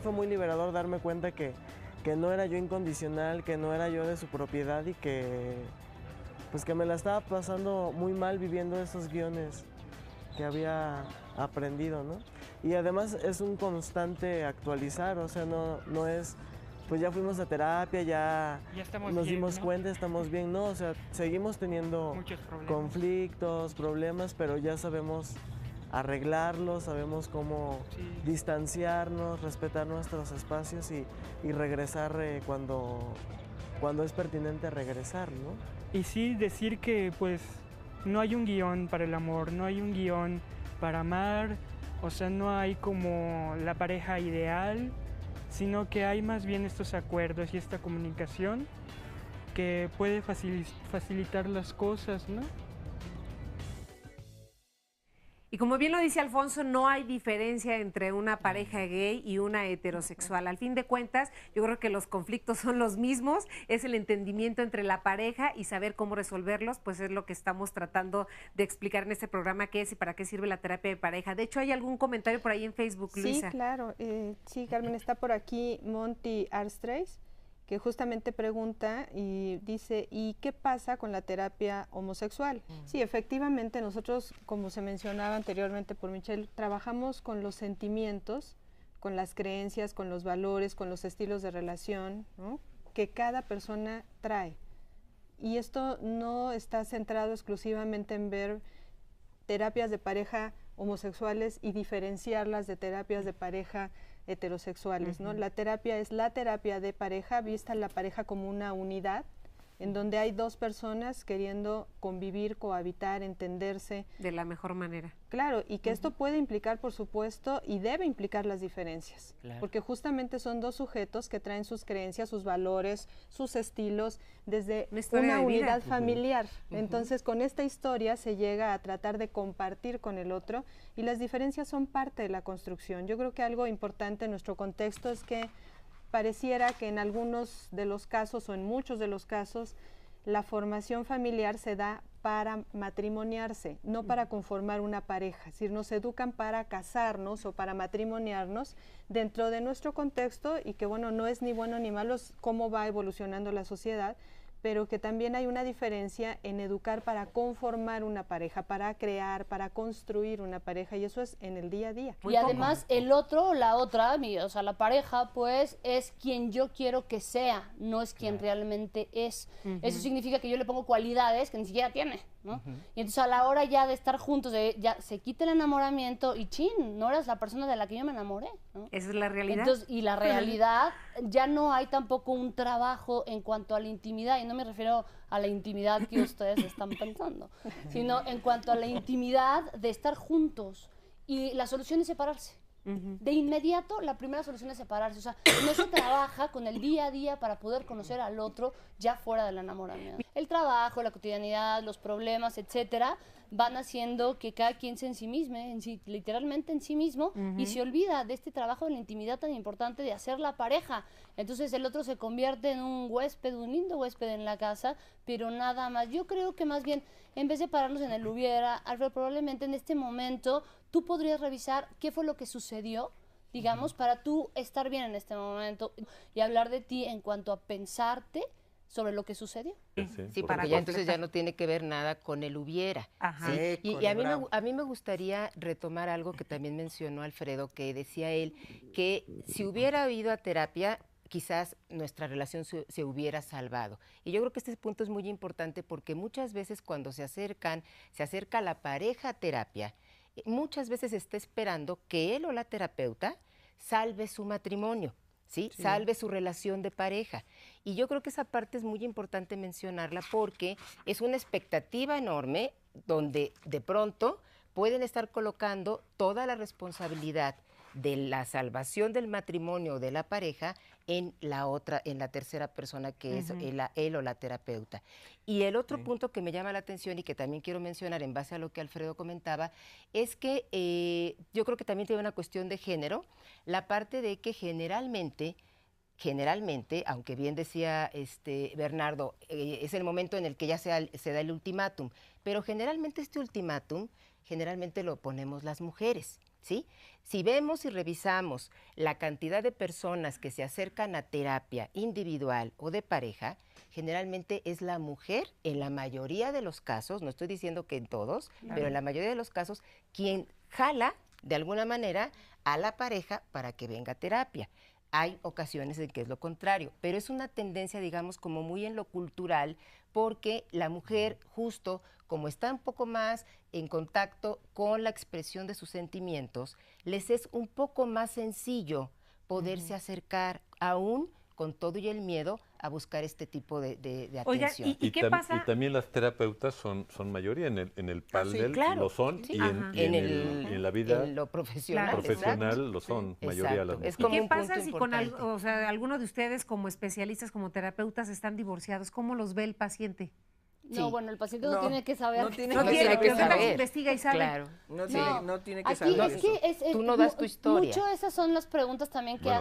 Fue muy liberador darme cuenta que que no era yo incondicional, que no era yo de su propiedad y que pues que me la estaba pasando muy mal viviendo esos guiones que había aprendido, ¿no? Y además es un constante actualizar, o sea, no es, pues ya fuimos a terapia, ya nos dimos cuenta, estamos bien, no, o sea, seguimos teniendo conflictos, problemas, pero ya sabemos arreglarlos, sabemos cómo distanciarnos, respetar nuestros espacios y regresar cuando es pertinente regresar, ¿no? Y sí decir que pues no hay un guión para el amor, no hay un guión para amar, o sea, no hay como la pareja ideal, sino que hay más bien estos acuerdos y esta comunicación que puede facilitar las cosas, ¿no? Y como bien lo dice Alfonso, no hay diferencia entre una pareja gay y una heterosexual. Al fin de cuentas, yo creo que los conflictos son los mismos, es el entendimiento entre la pareja y saber cómo resolverlos, pues es lo que estamos tratando de explicar en este programa, qué es y para qué sirve la terapia de pareja. De hecho, ¿hay algún comentario por ahí en Facebook, Luisa? Sí, claro. Sí, Carmen, está por aquí Monty Arstrace, que justamente pregunta y dice, ¿y qué pasa con la terapia homosexual? Sí, efectivamente, nosotros, como se mencionaba anteriormente por Michelle, trabajamos con los sentimientos, con las creencias, con los valores, con los estilos de relación, ¿no?, que cada persona trae. Y esto no está centrado exclusivamente en ver terapias de pareja homosexuales y diferenciarlas de terapias de pareja heterosexuales, ¿no? La terapia es la terapia de pareja, vista la pareja como una unidad, en donde hay dos personas queriendo convivir, cohabitar, entenderse. De la mejor manera. Claro, y que esto puede implicar, por supuesto, y debe implicar las diferencias, porque justamente son dos sujetos que traen sus creencias, sus valores, sus estilos, desde una unidad familiar. Entonces, con esta historia se llega a tratar de compartir con el otro, y las diferencias son parte de la construcción. Yo creo que algo importante en nuestro contexto es que pareciera que en algunos de los casos o en muchos de los casos la formación familiar se da para matrimoniarse, no para conformar una pareja. Es decir, nos educan para casarnos o para matrimoniarnos dentro de nuestro contexto y que, bueno, no es ni bueno ni malo cómo va evolucionando la sociedad, pero que también hay una diferencia en educar para conformar una pareja, para crear, para construir una pareja, y eso es en el día a día. Y además el otro o la otra, o sea, la pareja, pues, es quien yo quiero que sea, no es quien realmente es. Eso significa que yo le pongo cualidades que ni siquiera tiene, ¿no? Y entonces a la hora ya de estar juntos, ya se quita el enamoramiento y chin, no eres la persona de la que yo me enamoré, ¿no? Esa es la realidad. Entonces, y la realidad, ya no hay tampoco un trabajo en cuanto a la intimidad, y no me refiero a la intimidad que ustedes están pensando, sino en cuanto a la intimidad de estar juntos, y la solución es separarse. De inmediato, la primera solución es separarse. O sea, no se trabaja con el día a día para poder conocer al otro ya fuera del enamoramiento. El trabajo, la cotidianidad, los problemas, etcétera, van haciendo que cada quien se ensimisme, literalmente en sí mismo, y se olvida de este trabajo de la intimidad tan importante de hacer la pareja. Entonces el otro se convierte en un huésped, un lindo huésped en la casa, pero nada más. Yo creo que más bien, en vez de pararnos en el hubiera, Alfredo, probablemente en este momento tú podrías revisar qué fue lo que sucedió, digamos, para tú estar bien en este momento y hablar de ti en cuanto a pensarte sobre lo que sucedió. Sí, porque ya entonces ya no tiene que ver nada con el hubiera. ¿Sí? Y a mí me gustaría retomar algo que también mencionó Alfredo, que decía él, que si hubiera ido a terapia, quizás nuestra relación se hubiera salvado. Y yo creo que este punto es muy importante porque muchas veces cuando se acerca la pareja a terapia, muchas veces está esperando que él o la terapeuta salve su matrimonio. ¿Sí? Salve su relación de pareja. Y yo creo que esa parte es muy importante mencionarla porque es una expectativa enorme donde de pronto pueden estar colocando toda la responsabilidad de la salvación del matrimonio o de la pareja en la tercera persona que es él o la terapeuta. Y el otro punto que me llama la atención y que también quiero mencionar en base a lo que Alfredo comentaba es que yo creo que también tiene una cuestión de género, la parte de que generalmente, aunque bien decía Bernardo, es el momento en el que ya se da el ultimátum, pero generalmente este ultimátum, generalmente lo ponemos las mujeres. ¿sí? Si vemos y revisamos la cantidad de personas que se acercan a terapia individual o de pareja, generalmente es la mujer, en la mayoría de los casos, no estoy diciendo que en todos, pero en la mayoría de los casos, quien jala de alguna manera a la pareja para que venga a terapia. Hay ocasiones en que es lo contrario, pero es una tendencia, digamos, como muy en lo cultural, porque la mujer, justo como está un poco más en contacto con la expresión de sus sentimientos, les es un poco más sencillo poderse acercar, aún con todo y el miedo, a buscar este tipo de atención. ¿Y qué pasa? Y también las terapeutas son mayoría en el panel, claro, lo son, sí. y en la vida en lo profesional, lo son, mayoría las mujeres. ¿Y qué pasa si con alguno de ustedes como especialistas, como terapeutas, están divorciados? ¿Cómo los ve el paciente? No, bueno, el paciente no tiene que saber. No tiene que saber. Investiga y sabe. Claro. No tiene que Aquí saber. es que tú no das tu historia. Mucho esas son las preguntas también que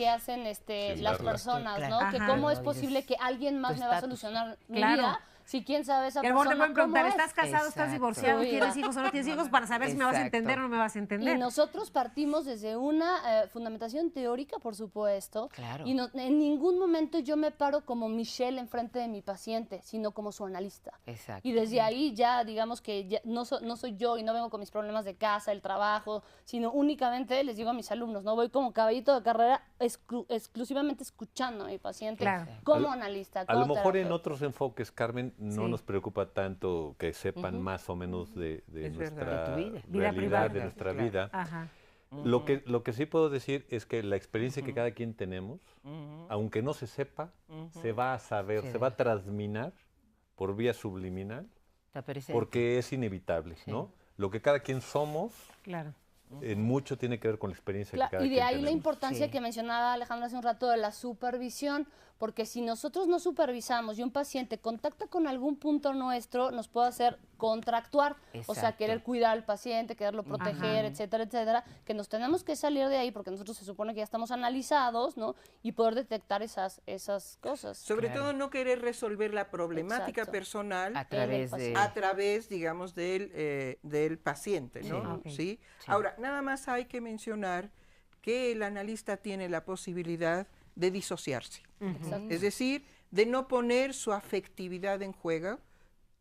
hacen las personas, ¿no? Claro. Que cómo es posible que alguien más me va a solucionar mi vida. Si quién sabe esa persona te pueden preguntar, ¿cómo ¿estás casado, estás divorciado, tienes hijos o no tienes hijos? Para saber si me vas a entender o no me vas a entender. Y nosotros partimos desde una fundamentación teórica, por supuesto. Claro. Y en ningún momento yo me paro como Michelle enfrente de mi paciente, sino como su analista. Exacto. Y desde ahí ya, digamos que ya no soy yo y no vengo con mis problemas de casa, el trabajo, sino únicamente les digo a mis alumnos, no voy como caballito de carrera exclusivamente escuchando a mi paciente como analista, como a lo mejor terapeuta. en otros enfoques, Carmen, no nos preocupa tanto que sepan más o menos de nuestra realidad, de nuestra vida. Ajá. Lo que sí puedo decir es que la experiencia que cada quien tenemos, aunque no se sepa, se va a saber, se va a transminar por vía subliminal, porque es inevitable, ¿no? Lo que cada quien somos, en mucho tiene que ver con la experiencia que cada quien Y de ahí tenemos. la importancia que mencionaba Alejandra hace un rato de la supervisión, porque si nosotros no supervisamos y un paciente contacta con algún punto nuestro, nos puede hacer contractuar, o sea, querer cuidar al paciente, quererlo proteger, etcétera, etcétera, que nos tenemos que salir de ahí porque nosotros se supone que ya estamos analizados, ¿no? Y poder detectar esas cosas. Sobre todo no querer resolver la problemática personal a través, digamos, del paciente, ¿no? ¿Sí? Ahora, nada más hay que mencionar que el analista tiene la posibilidad de disociarse. Es decir, de no poner su afectividad en juego,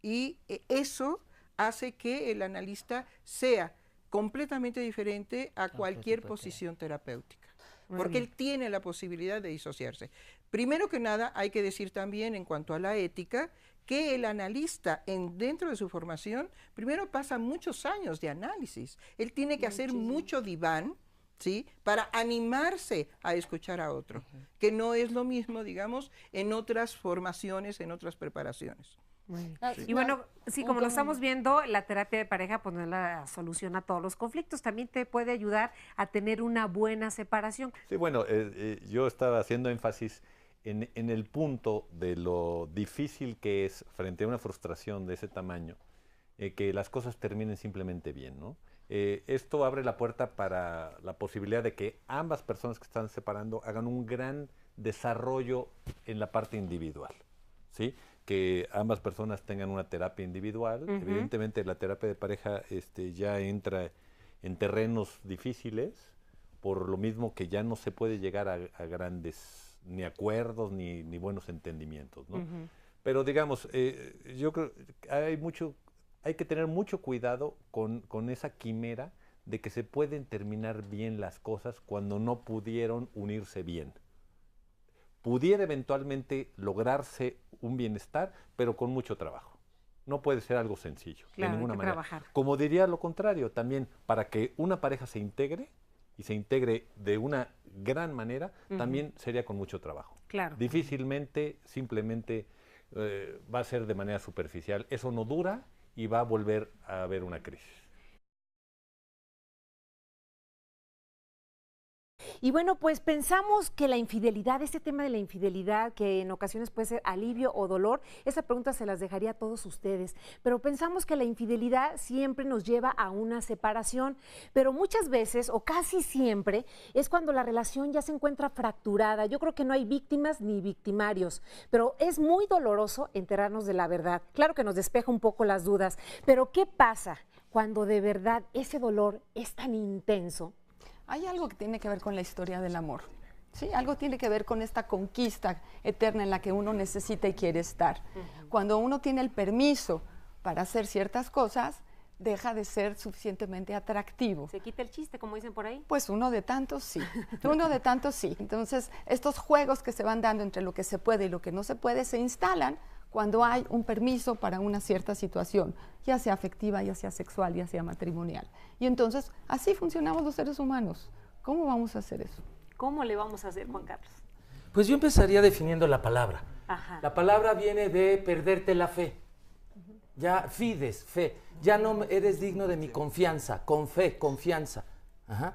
y eso hace que el analista sea completamente diferente a cualquier posición terapéutica, porque él tiene la posibilidad de disociarse. Primero que nada, hay que decir también en cuanto a la ética, que el analista dentro de su formación, primero pasa muchos años de análisis. Él tiene que hacer mucho diván, ¿sí? Para animarse a escuchar a otro, que no es lo mismo, digamos, en otras formaciones, en otras preparaciones. Y bueno, como lo estamos viendo, la terapia de pareja pues no es la solución a todos los conflictos, también te puede ayudar a tener una buena separación. Sí, bueno, yo estaba haciendo énfasis en el punto de lo difícil que es frente a una frustración de ese tamaño, que las cosas terminen simplemente bien, ¿no? Esto abre la puerta para la posibilidad de que ambas personas que están separando hagan un gran desarrollo en la parte individual, ¿sí? Que ambas personas tengan una terapia individual. Evidentemente la terapia de pareja ya entra en terrenos difíciles, por lo mismo que ya no se puede llegar a grandes ni acuerdos ni buenos entendimientos, ¿no? Pero digamos, yo creo que hay que tener mucho cuidado con esa quimera de que se pueden terminar bien las cosas cuando no pudieron unirse bien. Pudiera eventualmente lograrse un bienestar, pero con mucho trabajo. No puede ser algo sencillo, de ninguna manera. Trabajar. Como diría lo contrario, también para que una pareja se integre, y se integre de una gran manera, también sería con mucho trabajo. Claro. Difícilmente, simplemente va a ser de manera superficial. Eso no dura y va a volver a haber una crisis. Y bueno, pues pensamos que la infidelidad, este tema de la infidelidad, que en ocasiones puede ser alivio o dolor, esa pregunta se las dejaría a todos ustedes. Pero pensamos que la infidelidad siempre nos lleva a una separación, pero muchas veces o casi siempre es cuando la relación ya se encuentra fracturada. Yo creo que no hay víctimas ni victimarios, pero es muy doloroso enterarnos de la verdad. Claro que nos despeja un poco las dudas, pero ¿qué pasa cuando de verdad ese dolor es tan intenso? Hay algo que tiene que ver con la historia del amor, ¿sí? Algo tiene que ver con esta conquista eterna en la que uno necesita y quiere estar. Cuando uno tiene el permiso para hacer ciertas cosas, deja de ser suficientemente atractivo. ¿Se quita el chiste, como dicen por ahí? Pues uno de tantos sí, uno de tantos sí. Entonces, estos juegos que se van dando entre lo que se puede y lo que no se puede se instalan cuando hay un permiso para una cierta situación, ya sea afectiva, ya sea sexual, ya sea matrimonial. Y entonces, así funcionamos los seres humanos. ¿Cómo vamos a hacer eso? ¿Cómo le vamos a hacer, Juan Carlos? Pues yo empezaría definiendo la palabra. Ajá. La palabra viene de perderte la fe. Ya fides, fe. Ya no eres digno de mi confianza, con fe, confianza. Ajá.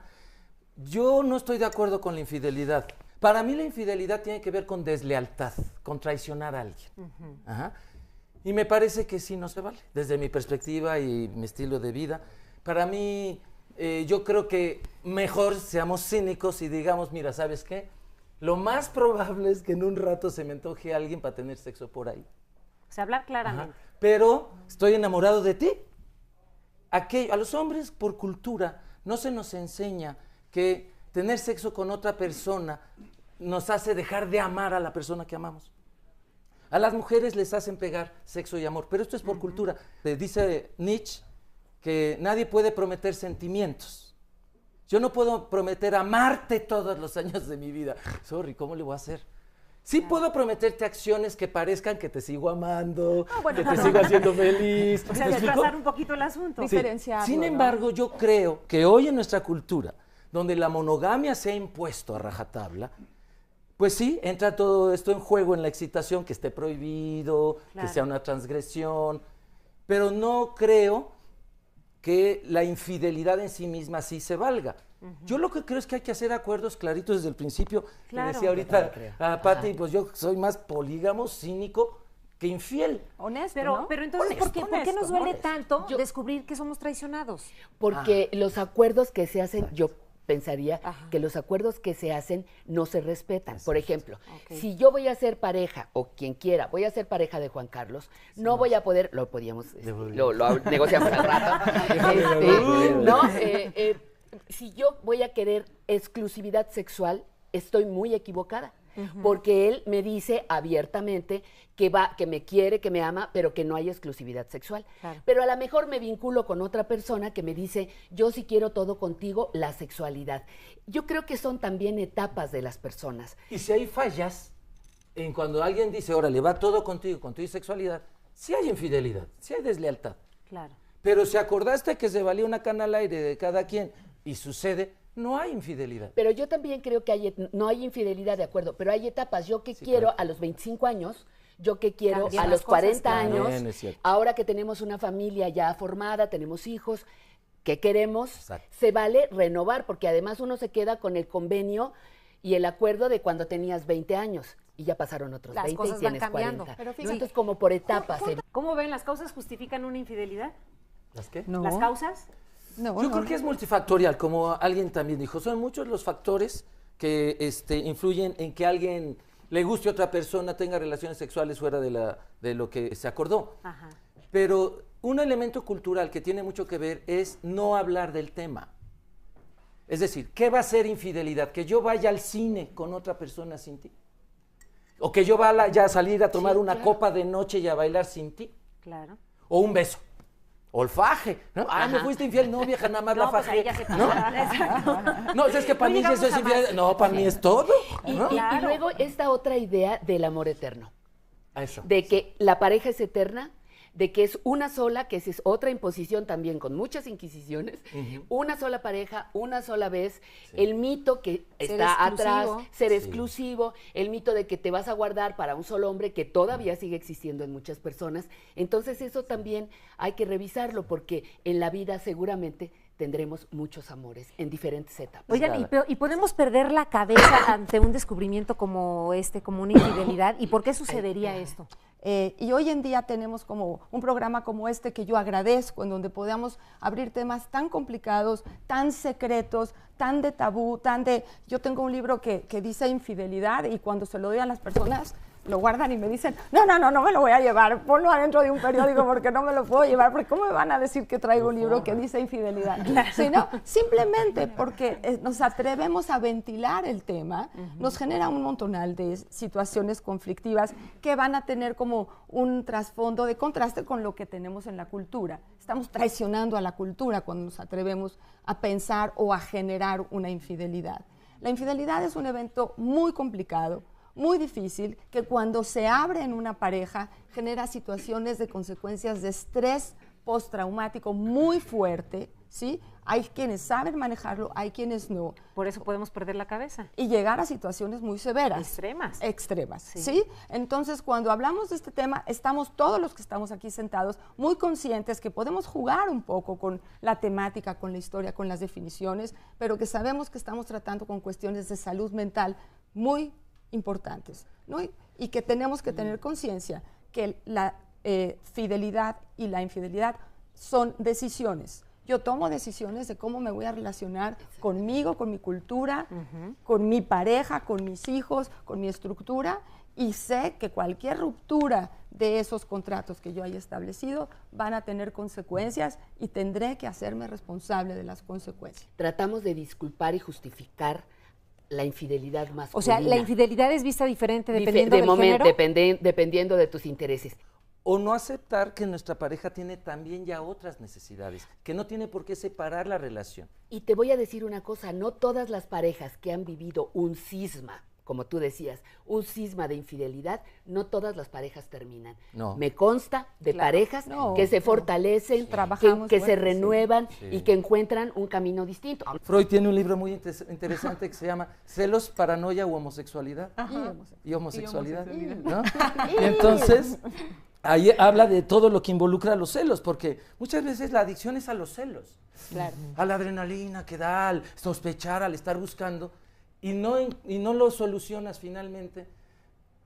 Yo no estoy de acuerdo con la infidelidad. Para mí la infidelidad tiene que ver con deslealtad, con traicionar a alguien. Ajá. Y me parece que sí no se vale, desde mi perspectiva y mi estilo de vida. Para mí, yo creo que mejor seamos cínicos y digamos, mira, ¿sabes qué? Lo más probable es que en un rato se me antoje a alguien para tener sexo por ahí. O sea, hablar claramente. Ajá. Pero estoy enamorado de ti. A los hombres, por cultura, no se nos enseña que tener sexo con otra persona nos hace dejar de amar a la persona que amamos. A las mujeres les hacen pegar sexo y amor, pero esto es por cultura. Dice Nietzsche que nadie puede prometer sentimientos. Yo no puedo prometer amarte todos los años de mi vida. Sorry, ¿cómo le voy a hacer? Sí puedo prometerte acciones que parezcan que te sigo amando, que te sigo haciendo feliz. O sea, desplazar un poquito el asunto. Sí. Sin embargo, yo creo que hoy en nuestra cultura, donde la monogamia se ha impuesto a rajatabla, pues sí, entra todo esto en juego en la excitación, que esté prohibido, que sea una transgresión, pero no creo que la infidelidad en sí misma sí se valga. Yo lo que creo es que hay que hacer acuerdos claritos desde el principio. Claro. Que decía ahorita a Pati, pues yo soy más polígamo, cínico que infiel. Honesto, ¿no? Pero entonces, ¿por qué nos duele tanto descubrir que somos traicionados? Porque los acuerdos que se hacen, yo pensaría que los acuerdos que se hacen no se respetan. Por ejemplo, si yo voy a ser pareja, o quien quiera, voy a ser pareja de Juan Carlos, no voy a poder, lo podíamos, lo negociamos al rato, si yo voy a querer exclusividad sexual, estoy muy equivocada. Porque él me dice abiertamente que me quiere, que me ama, pero que no hay exclusividad sexual. Claro. Pero a lo mejor me vinculo con otra persona que me dice, yo sí quiero todo contigo, la sexualidad. Yo creo que son también etapas de las personas. Y si hay fallas, en cuando alguien dice, órale, va todo contigo, con tu sexualidad, sí hay infidelidad, sí hay deslealtad. Claro. Pero si acordaste que se valía una cana al aire de cada quien y sucede, no hay infidelidad. Pero yo también creo que no hay infidelidad, de acuerdo, pero hay etapas. Yo que quiero a los 25 años, yo que quiero a los 40 años, ahora que tenemos una familia ya formada, tenemos hijos, ¿qué queremos? Se vale renovar, porque además uno se queda con el convenio y el acuerdo de cuando tenías 20 años. Y ya pasaron otros 20 y tienes 40. Pero fíjate, entonces, como por etapas. ¿Cómo ven? ¿Las causas justifican una infidelidad? ¿Las qué? No. ¿Las causas? No, yo creo que es multifactorial, como alguien también dijo. Son muchos los factores que influyen en que alguien le guste a otra persona, tenga relaciones sexuales fuera de lo que se acordó. Ajá. Pero un elemento cultural que tiene mucho que ver es no hablar del tema. Es decir, ¿qué va a ser infidelidad? ¿Que yo vaya al cine con otra persona sin ti? ¿O que yo vaya a salir a tomar una copa de noche y a bailar sin ti? Claro. ¿O un beso? Olfaje, ¿no? Ah, me fuiste infiel, no, vieja, nada más la fajé. No, es que para mí eso es infiel. No, para mí es todo. Y luego esta otra idea del amor eterno. Eso. De que la pareja es eterna, de que es una sola, que es otra imposición también con muchas inquisiciones, una sola pareja, una sola vez, el mito que está atrás, ser exclusivo, el mito de que te vas a guardar para un solo hombre que todavía sigue existiendo en muchas personas. Entonces eso también hay que revisarlo porque en la vida seguramente tendremos muchos amores en diferentes etapas. Oigan, ¿y podemos perder la cabeza ante un descubrimiento como este, como una infidelidad? ¿Y por qué sucedería esto? Y hoy en día tenemos como un programa como este que yo agradezco, en donde podamos abrir temas tan complicados, tan secretos, tan de tabú, tan de... Yo tengo un libro que dice infidelidad y cuando se lo doy a las personas lo guardan y me dicen, no me lo voy a llevar, ponlo adentro de un periódico porque no me lo puedo llevar, porque ¿cómo me van a decir que traigo un libro que dice infidelidad? Claro. Sí, no, simplemente porque nos atrevemos a ventilar el tema, nos genera un montonal de situaciones conflictivas que van a tener como un trasfondo de contraste con lo que tenemos en la cultura. Estamos traicionando a la cultura cuando nos atrevemos a pensar o a generar una infidelidad. La infidelidad es un evento muy complicado, muy difícil, que cuando se abre en una pareja genera situaciones de consecuencias de estrés postraumático muy fuerte, ¿sí? Hay quienes saben manejarlo, hay quienes no. Por eso podemos perder la cabeza. Y llegar a situaciones muy severas. Extremas. Extremas, ¿sí? Entonces, cuando hablamos de este tema, estamos todos los que estamos aquí sentados muy conscientes que podemos jugar un poco con la temática, con la historia, con las definiciones, pero que sabemos que estamos tratando con cuestiones de salud mental muy importantes, ¿no? Y que tenemos que tener conciencia que la fidelidad y la infidelidad son decisiones. Yo tomo decisiones de cómo me voy a relacionar conmigo, con mi cultura, con mi pareja, con mis hijos, con mi estructura, y sé que cualquier ruptura de esos contratos que yo haya establecido van a tener consecuencias y tendré que hacerme responsable de las consecuencias. Tratamos de disculpar y justificar la infidelidad masculina. O sea, la infidelidad es vista diferente dependiendo del género. Dependiendo de tus intereses. O no aceptar que nuestra pareja tiene también ya otras necesidades, que no tiene por qué separar la relación. Y te voy a decir una cosa, no todas las parejas que han vivido un cisma, como tú decías, un cisma de infidelidad, no todas las parejas terminan. No. Me consta de parejas que se fortalecen, que se renuevan y que encuentran un camino distinto. Freud tiene un libro muy interesante que se llama Celos, Paranoia u Homosexualidad. Y homosexualidad, ¿no? Y entonces, ahí habla de todo lo que involucra a los celos, porque muchas veces la adicción es a los celos, a la adrenalina que da, al sospechar, al estar buscando, y no lo solucionas finalmente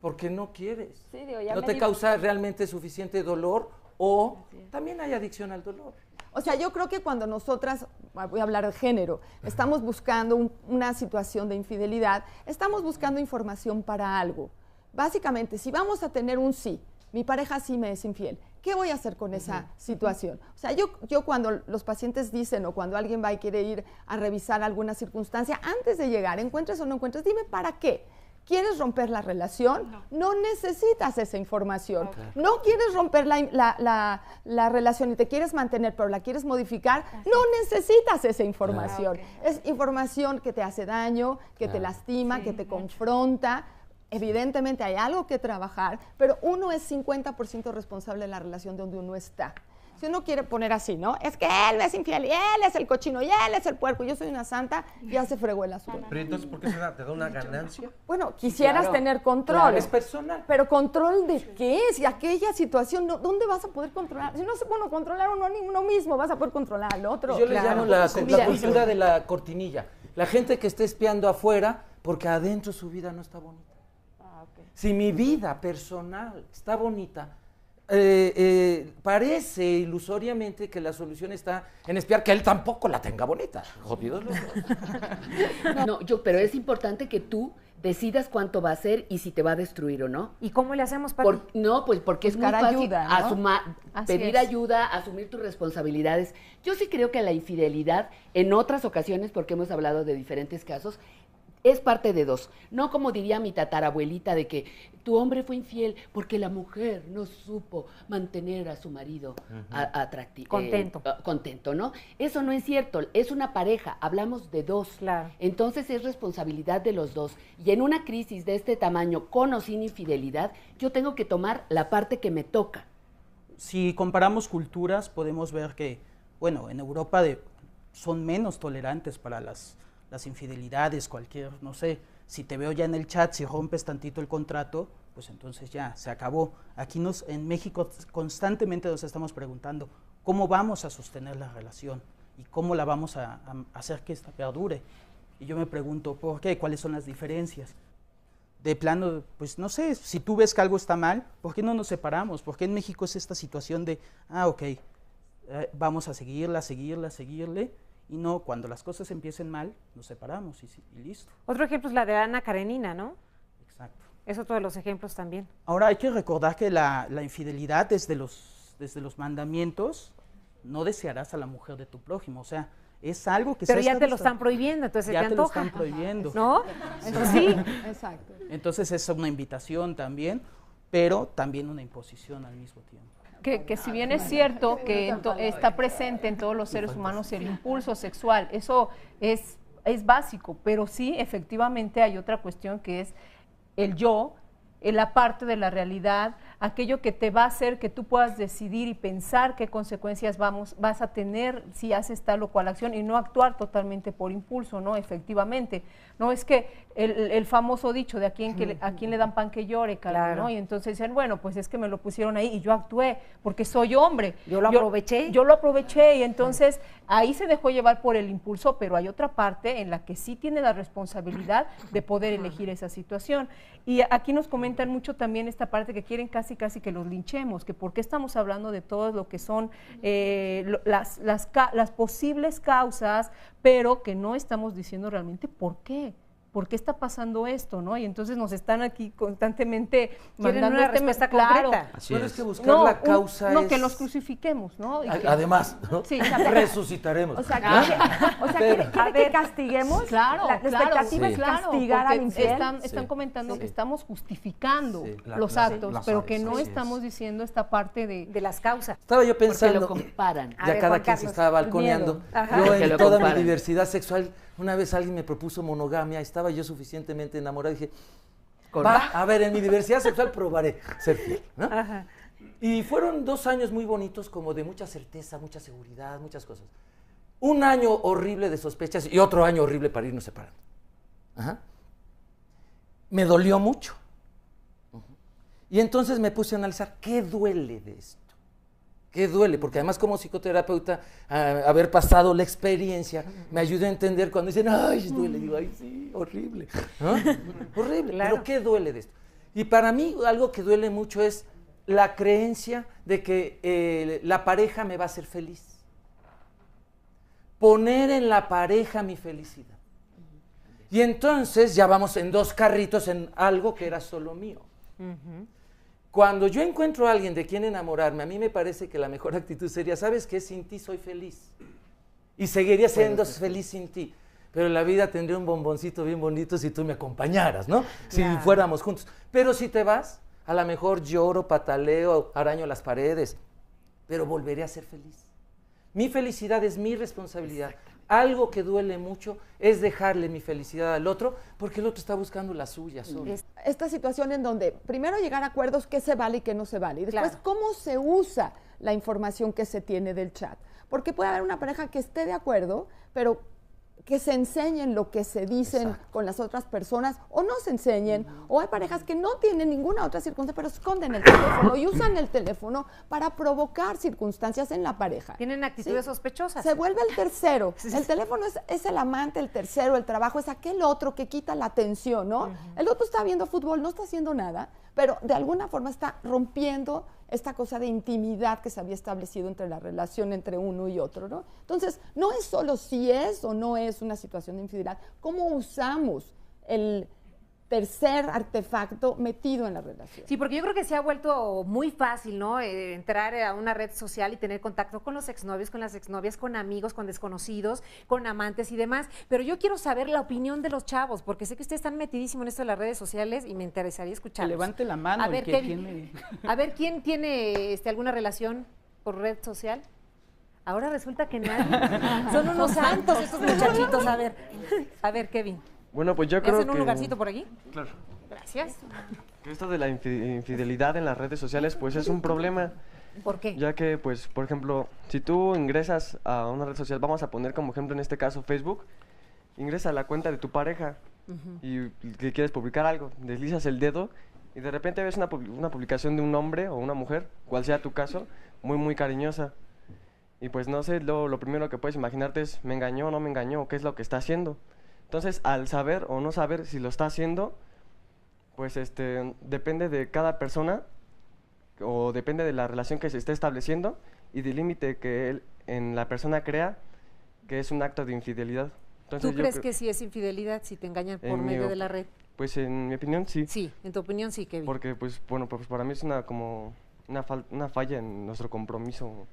porque no quieres. Sí, digo, no te causa realmente suficiente dolor, o también hay adicción al dolor. O sea, yo creo que cuando nosotras, voy a hablar de género, estamos buscando una situación de infidelidad, estamos buscando información para algo. Básicamente, si vamos a tener un sí, mi pareja sí me es infiel, ¿qué voy a hacer con esa situación? O sea, yo cuando los pacientes dicen o cuando alguien va y quiere ir a revisar alguna circunstancia, antes de llegar, encuentres o no encuentres, dime para qué. ¿Quieres romper la relación? No necesitas esa información. No quieres romper la relación y te quieres mantener, pero la quieres modificar, no necesitas esa información. Es información que te hace daño, que te lastima, que te confronta. Evidentemente hay algo que trabajar, pero uno es 50% responsable de la relación donde uno está. Si uno quiere poner así, ¿no? Es que él es infiel y él es el cochino y él es el puerco y yo soy una santa, ya se fregó el asunto. Pero entonces, ¿por qué te da una ganancia? Bueno, quisieras tener control. Claro, es personal. Pero ¿control de qué? Si aquella situación, ¿dónde vas a poder controlar? Si no se puede controlar uno mismo, vas a poder controlar al otro. Yo le llamo la cultura de la cortinilla. La gente que está espiando afuera porque adentro su vida no está bonita. Si mi vida personal está bonita, parece ilusoriamente que la solución está en espiar que él tampoco la tenga bonita. Jodidos los dos. Pero es importante que tú decidas cuánto va a ser y si te va a destruir o no. ¿Y cómo le hacemos para...? Porque es muy fácil ayuda, ¿no? Pedir ayuda, asumir tus responsabilidades. Yo sí creo que la infidelidad, en otras ocasiones, porque hemos hablado de diferentes casos, es parte de dos. No como diría mi tatarabuelita de que tu hombre fue infiel porque la mujer no supo mantener a su marido atractivo. Contento, ¿no? Eso no es cierto. Es una pareja. Hablamos de dos. Claro. Entonces es responsabilidad de los dos. Y en una crisis de este tamaño, con o sin infidelidad, yo tengo que tomar la parte que me toca. Si comparamos culturas, podemos ver que, bueno, en Europa son menos tolerantes para las infidelidades, no sé, si te veo ya en el chat, si rompes tantito el contrato, pues entonces ya, se acabó. Aquí en México constantemente nos estamos preguntando, ¿cómo vamos a sostener la relación? ¿Y cómo la vamos a hacer que esta perdure? Y yo me pregunto, ¿por qué? ¿Cuáles son las diferencias? De plano, pues no sé, si tú ves que algo está mal, ¿por qué no nos separamos? ¿Por qué en México es esta situación de, ok, vamos a seguirle, y no, cuando las cosas empiecen mal, nos separamos y listo. Otro ejemplo es la de Ana Karenina, ¿no? Exacto. Es otro de los ejemplos también. Ahora hay que recordar que la infidelidad desde los mandamientos, no desearás a la mujer de tu prójimo, o sea, es algo que pero ya te lo están prohibiendo, entonces ya te antoja. lo están prohibiendo. ¿No? Sí. Exacto. Entonces es una invitación también, pero también una imposición al mismo tiempo. Que si bien es cierto que está presente en todos los seres humanos el impulso sexual, eso es básico, pero sí, efectivamente hay otra cuestión que es el yo, la parte de la realidad, aquello que te va a hacer que tú puedas decidir y pensar qué consecuencias vas a tener si haces tal o cual acción y no actuar totalmente por impulso, ¿no? Efectivamente. No es que el famoso dicho de a quién le dan pan que llore, claro, ¿no? Y entonces dicen, bueno, pues es que me lo pusieron ahí y yo actué porque soy hombre. Yo lo aproveché. Yo lo aproveché y entonces ahí se dejó llevar por el impulso, pero hay otra parte en la que sí tiene la responsabilidad de poder elegir esa situación. Y aquí nos comentan mucho también esta parte que quieren casi que los linchemos, que por qué estamos hablando de todo lo que son las posibles causas, pero que no estamos diciendo realmente por qué. ¿Por qué está pasando esto, no? Y entonces nos están aquí constantemente mandando una respuesta concreta. Así es que buscar la causa no, que los crucifiquemos, ¿no? Además, ¿no? Sí, resucitaremos. O sea, que castiguemos. Claro, la expectativa es castigar al infiel. Están comentando que estamos justificando los actos, pero que no estamos diciendo esta parte de las causas. Estaba yo pensando, lo comparan. Ya cada quien se estaba balconeando. Yo en toda mi diversidad sexual, una vez alguien me propuso monogamia, estaba yo suficientemente enamorado y dije, a ver, en mi diversidad sexual probaré ser fiel, ¿no? Ajá. Y fueron 2 años muy bonitos, como de mucha certeza, mucha seguridad, muchas cosas. Un año horrible de sospechas y otro año horrible para irnos separando. Ajá. Me dolió mucho. Y entonces me puse a analizar, ¿qué duele de esto? ¿Qué duele? Porque además como psicoterapeuta, haber pasado la experiencia, me ayudó a entender cuando dicen, ay, duele, digo, ay, sí, horrible, ¿no? Horrible, claro. Pero ¿qué duele de esto? Y para mí algo que duele mucho es la creencia de que la pareja me va a hacer feliz. Poner en la pareja mi felicidad. Y entonces ya vamos en 2 carritos en algo que era solo mío. Cuando yo encuentro a alguien de quien enamorarme, a mí me parece que la mejor actitud sería, ¿sabes qué? Sin ti soy feliz. Y seguiría siendo feliz sin ti. Pero la vida tendría un bomboncito bien bonito si tú me acompañaras, ¿no? Si fuéramos juntos. Pero si te vas, a lo mejor lloro, pataleo, araño las paredes, pero volveré a ser feliz. Mi felicidad es mi responsabilidad. Algo que duele mucho es dejarle mi felicidad al otro, porque el otro está buscando la suya solo. Esta situación en donde primero llegar a acuerdos qué se vale y qué no se vale, y después cómo se usa la información que se tiene del chat. Porque puede haber una pareja que esté de acuerdo, pero que se enseñen lo que se dicen con las otras personas o no se enseñen, o hay parejas que no tienen ninguna otra circunstancia, pero esconden el teléfono y usan el teléfono para provocar circunstancias en la pareja. Tienen actitudes sospechosas. Se vuelve el tercero. El teléfono es el amante, el tercero, el trabajo es aquel otro que quita la atención, ¿no? El otro está viendo fútbol, no está haciendo nada, pero de alguna forma está rompiendo esta cosa de intimidad que se había establecido entre la relación entre uno y otro, ¿no? Entonces, no es solo si es o no es una situación de infidelidad, cómo usamos el tercer artefacto metido en la relación. Sí, porque yo creo que se ha vuelto muy fácil, ¿no? Entrar a una red social y tener contacto con los exnovios, con las exnovias, con amigos, con desconocidos, con amantes y demás. Pero yo quiero saber la opinión de los chavos, porque sé que ustedes están metidísimos en esto de las redes sociales y me interesaría escucharlos. Levante la mano. A ver, ¿quién tiene alguna relación por red social? Ahora resulta que nadie. Son unos santos estos muchachitos. A ver, Kevin. Bueno, pues yo creo que... ¿Hacen un lugarcito por aquí? Claro. Gracias. Esto de la infidelidad en las redes sociales, pues es un problema. ¿Por qué? Ya que, pues, por ejemplo, si tú ingresas a una red social, vamos a poner como ejemplo en este caso Facebook, ingresa a la cuenta de tu pareja y que quieres publicar algo, deslizas el dedo y de repente ves una publicación de un hombre o una mujer, cual sea tu caso, muy, muy cariñosa. y pues no sé, lo primero que puedes imaginarte es, ¿me engañó o no me engañó? ¿Qué es lo que está haciendo? Entonces, al saber o no saber si lo está haciendo, pues depende de cada persona o depende de la relación que se esté estableciendo y del límite que él en la persona crea que es un acto de infidelidad. Entonces, ¿Tú crees que sí es infidelidad si te engañan por medio de la red? Pues en mi opinión sí. Sí, en tu opinión sí, Kevin. Porque pues bueno, pues para mí es una falla en nuestro compromiso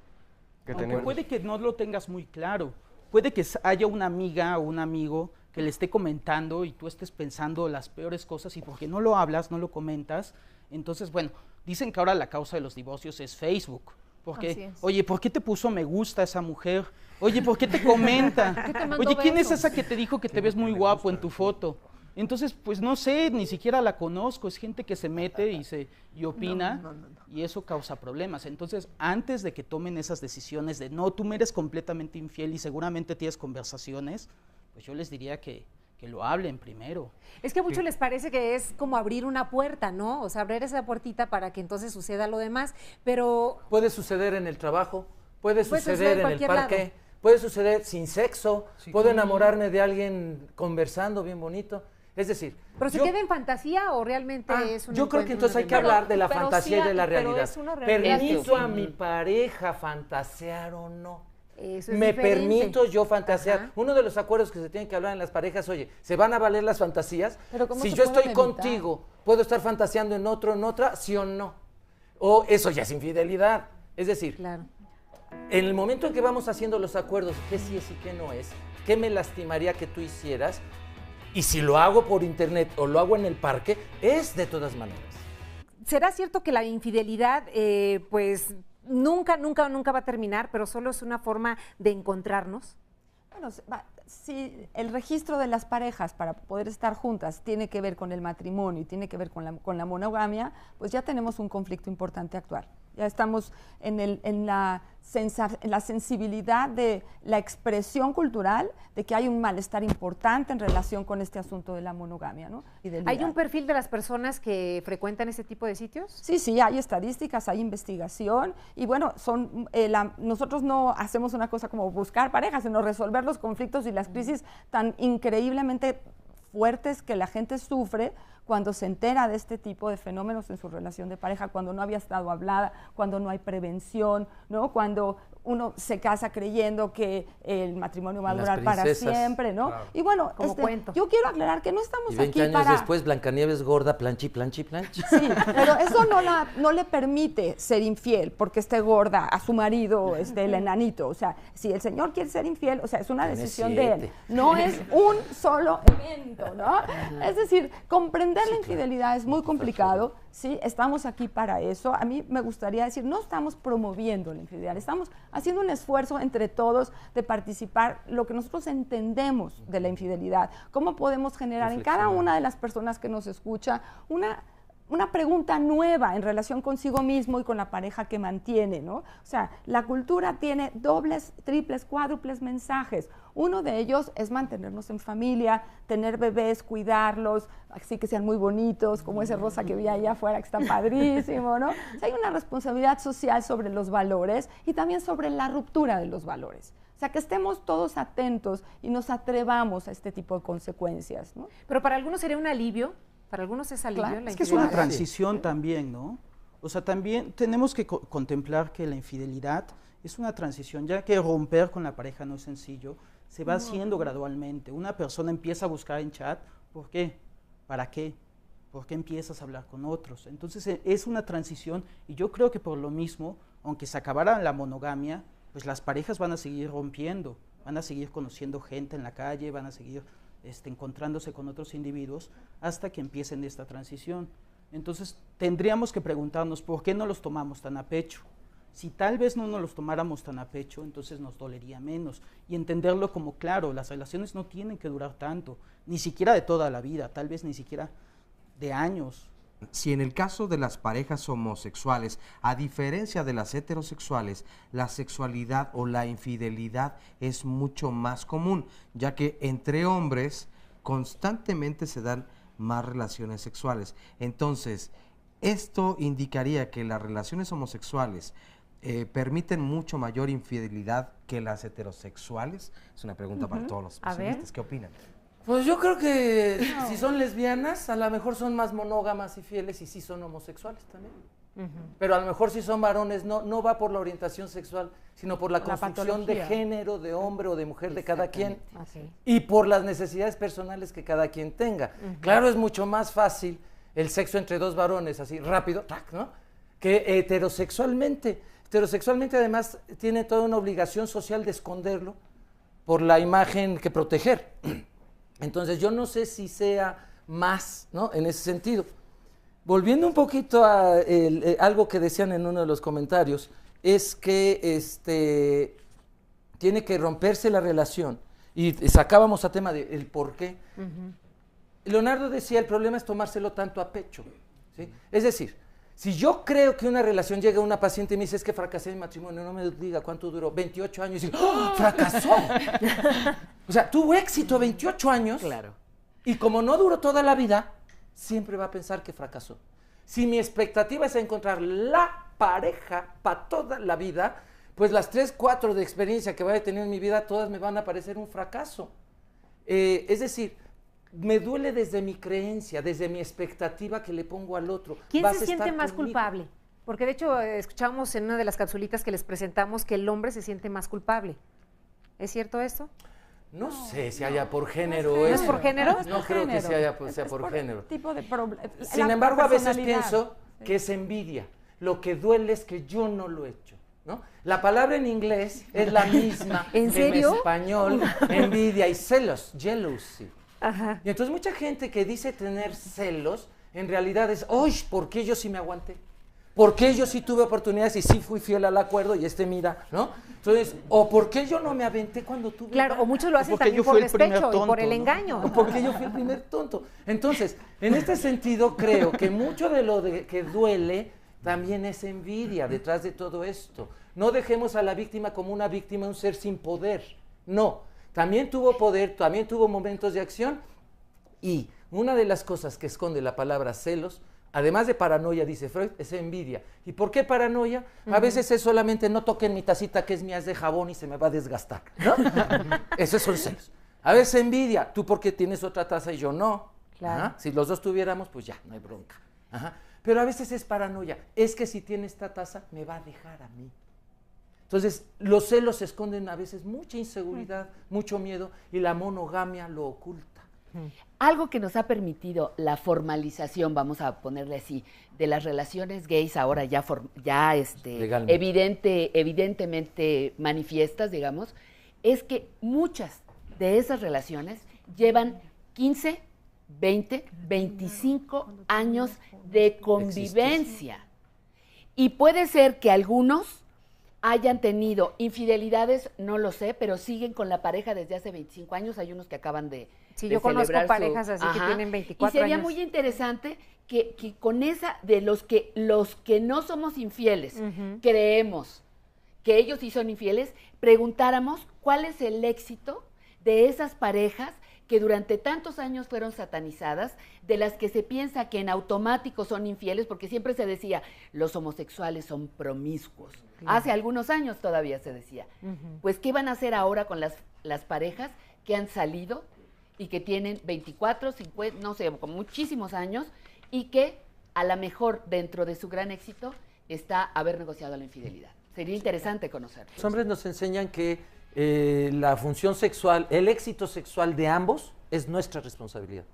que tenemos. Puede que no lo tengas muy claro. Puede que haya una amiga o un amigo que le esté comentando y tú estés pensando las peores cosas y porque no lo hablas, no lo comentas. Entonces, bueno, dicen que ahora la causa de los divorcios es Facebook. Porque, oye, ¿por qué te puso me gusta esa mujer? Oye, ¿por qué te comenta? Oye, ¿quién es esa que te dijo que te ves muy guapo en tu foto? Entonces, pues no sé, ni siquiera la conozco, es gente que se mete y opina y eso causa problemas. Entonces, antes de que tomen esas decisiones de no, tú me eres completamente infiel y seguramente tienes conversaciones, pues yo les diría que lo hablen primero. Es que a muchos les parece que es como abrir una puerta, ¿no? O sea, abrir esa puertita para que entonces suceda lo demás, pero... Puede suceder en el trabajo, puede suceder en el parque, lado. Puede suceder sin sexo, puedo enamorarme de alguien conversando bien bonito. Es decir, ¿pero se queda en fantasía o realmente es un yo creo que entonces hay que hablar de la fantasía y de la realidad. ¿Permito a mi pareja fantasear o no? Eso es me diferente. Permito yo fantasear. Uno de los acuerdos que se tienen que hablar en las parejas, oye, ¿se van a valer las fantasías? Si yo estoy contigo, ¿puedo estar fantaseando en otro, en otra? ¿Sí o no? O eso ya es infidelidad. Es decir, en el momento en que vamos haciendo los acuerdos, qué sí es y qué no es, qué me lastimaría que tú hicieras, y si lo hago por internet o lo hago en el parque, es de todas maneras. ¿Será cierto que la infidelidad, pues, nunca va a terminar, pero solo es una forma de encontrarnos? Bueno, si el registro de las parejas para poder estar juntas tiene que ver con el matrimonio y tiene que ver con la monogamia, pues ya tenemos un conflicto importante actual. Ya estamos en la sensibilidad de la expresión cultural de que hay un malestar importante en relación con este asunto de la monogamia, ¿no? ¿Hay un perfil de las personas que frecuentan ese tipo de sitios? Sí, hay estadísticas, hay investigación y bueno, nosotros no hacemos una cosa como buscar parejas, sino resolver los conflictos y las crisis tan increíblemente fuertes que la gente sufre cuando se entera de este tipo de fenómenos en su relación de pareja, cuando no había estado hablada, cuando no hay prevención, ¿no? Cuando uno se casa creyendo que el matrimonio va a durar para siempre, ¿no? Claro. Y bueno, yo quiero aclarar que no estamos aquí para... 20 años después, Blancanieves gorda, planchi. Sí, pero eso no le permite ser infiel porque esté gorda a su marido, el enanito. O sea, si el señor quiere ser infiel, o sea, es una decisión de él. No es un solo evento, ¿no? Es decir, comprender la infidelidad es muy complicado, ¿sí? Estamos aquí para eso. A mí me gustaría decir, no estamos promoviendo la infidelidad, estamos haciendo un esfuerzo entre todos de participar lo que nosotros entendemos de la infidelidad. ¿Cómo podemos generar en cada una de las personas que nos escucha una pregunta nueva en relación consigo mismo y con la pareja que mantiene, ¿no? O sea, la cultura tiene dobles, triples, cuádruples mensajes. Uno de ellos es mantenernos en familia, tener bebés, cuidarlos, así que sean muy bonitos, como ese rosa que vi allá afuera, que está padrísimo, ¿no? O sea, hay una responsabilidad social sobre los valores y también sobre la ruptura de los valores. O sea, que estemos todos atentos y nos atrevamos a este tipo de consecuencias, ¿no? Pero para algunos sería un alivio. Para algunos es alivio. Claro, es que es una transición también, ¿no? O sea, también tenemos que contemplar que la infidelidad es una transición, ya que romper con la pareja no es sencillo, se va haciendo gradualmente. Una persona empieza a buscar en chat, ¿por qué? ¿Para qué? ¿Por qué empiezas a hablar con otros? Entonces es una transición y yo creo que por lo mismo, aunque se acabara la monogamia, pues las parejas van a seguir rompiendo, van a seguir conociendo gente en la calle, van a seguir encontrándose con otros individuos hasta que empiecen esta transición. Entonces tendríamos que preguntarnos por qué no los tomamos tan a pecho. Si tal vez no nos los tomáramos tan a pecho, entonces nos dolería menos y entenderlo como claro, las relaciones no tienen que durar tanto, ni siquiera de toda la vida, tal vez ni siquiera de años. Si en el caso de las parejas homosexuales, a diferencia de las heterosexuales, la sexualidad o la infidelidad es mucho más común, ya que entre hombres constantemente se dan más relaciones sexuales. Entonces, esto indicaría que las relaciones homosexuales permiten mucho mayor infidelidad que las heterosexuales? Es una pregunta para todos los especialistas. ¿Qué opinan? Pues yo creo que si son lesbianas, a lo mejor son más monógamas y fieles, y sí son homosexuales también. Pero a lo mejor si son varones, no va por la orientación sexual, sino por la construcción de género, de hombre o de mujer de cada quien, y por las necesidades personales que cada quien tenga. Claro, es mucho más fácil el sexo entre dos varones, así rápido, ¿no? Que heterosexualmente. Heterosexualmente además tiene toda una obligación social de esconderlo por la imagen que proteger. Entonces yo no sé si sea más, ¿no? En ese sentido. Volviendo un poquito a algo que decían en uno de los comentarios, es que tiene que romperse la relación. Y sacábamos a tema del por qué. Leonardo decía, el problema es tomárselo tanto a pecho, ¿sí? Es decir, si yo creo que una relación llega a una paciente y me dice, es que fracasé en matrimonio, no me diga cuánto duró, 28 años, y digo, ¡oh, fracasó! O sea, tuvo éxito 28 años, claro. Y como no duró toda la vida, siempre va a pensar que fracasó. Si mi expectativa es encontrar la pareja para toda la vida, pues las 3, 4 de experiencia que voy a tener en mi vida, todas me van a parecer un fracaso. Es decir, me duele desde mi creencia, desde mi expectativa que le pongo al otro. ¿Quién se siente más culpable? Porque de hecho escuchamos en una de las capsulitas que les presentamos que el hombre se siente más culpable. ¿Es cierto esto? No sé si haya por género. ¿No es por género? No creo que sea por género. Tipo de Sin embargo, a veces pienso que es envidia. Lo que duele es que yo no lo he hecho, ¿no? La palabra en inglés es la misma ¿En serio? En español, envidia y celos, jealousy. Ajá. Y entonces mucha gente que dice tener celos, en realidad es, ¡uy! ¿Por qué yo sí me aguanté? ¿Por qué yo sí tuve oportunidades y sí fui fiel al acuerdo y mira, ¿no? Entonces, o ¿por qué yo no me aventé cuando tuve? Claro, o muchos lo hacen también por despecho y por el engaño. O porque yo fui el primer tonto. Entonces, en este sentido creo que mucho de lo que duele también es envidia detrás de todo esto. No dejemos a la víctima como una víctima, un ser sin poder. No, también tuvo poder, también tuvo momentos de acción, y una de las cosas que esconde la palabra celos, además de paranoia, dice Freud, es envidia. ¿Y por qué paranoia? A veces es solamente no toquen mi tacita que es mía, es de jabón y se me va a desgastar, ¿no? Esos son celos. A veces envidia, tú porque tienes otra taza y yo no. Claro. Ajá. Si los dos tuviéramos, pues ya, no hay bronca. Ajá. Pero a veces es paranoia, es que si tiene esta taza, me va a dejar a mí. Entonces, los celos esconden a veces mucha inseguridad, mucho miedo, y la monogamia lo oculta. Algo que nos ha permitido la formalización, vamos a ponerle así, de las relaciones gays ahora ya evidentemente manifiestas, digamos, es que muchas de esas relaciones llevan 15, 20, 25 años de convivencia. Y puede ser que algunos hayan tenido infidelidades, no lo sé, pero siguen con la pareja desde hace 25 años. Hay unos que acaban de yo conozco parejas así que tienen 24 años. Y sería muy interesante que con esa, de los que no somos infieles, creemos que ellos sí son infieles, preguntáramos cuál es el éxito de esas parejas que durante tantos años fueron satanizadas, de las que se piensa que en automático son infieles, porque siempre se decía, los homosexuales son promiscuos. Claro. Hace algunos años todavía se decía. Pues, ¿qué van a hacer ahora con las parejas que han salido y que tienen 24, 50, no sé, con muchísimos años, y que a lo mejor dentro de su gran éxito está haber negociado la infidelidad? Sería interesante conocerlo. Los hombres nos enseñan que la función sexual, el éxito sexual de ambos es nuestra responsabilidad.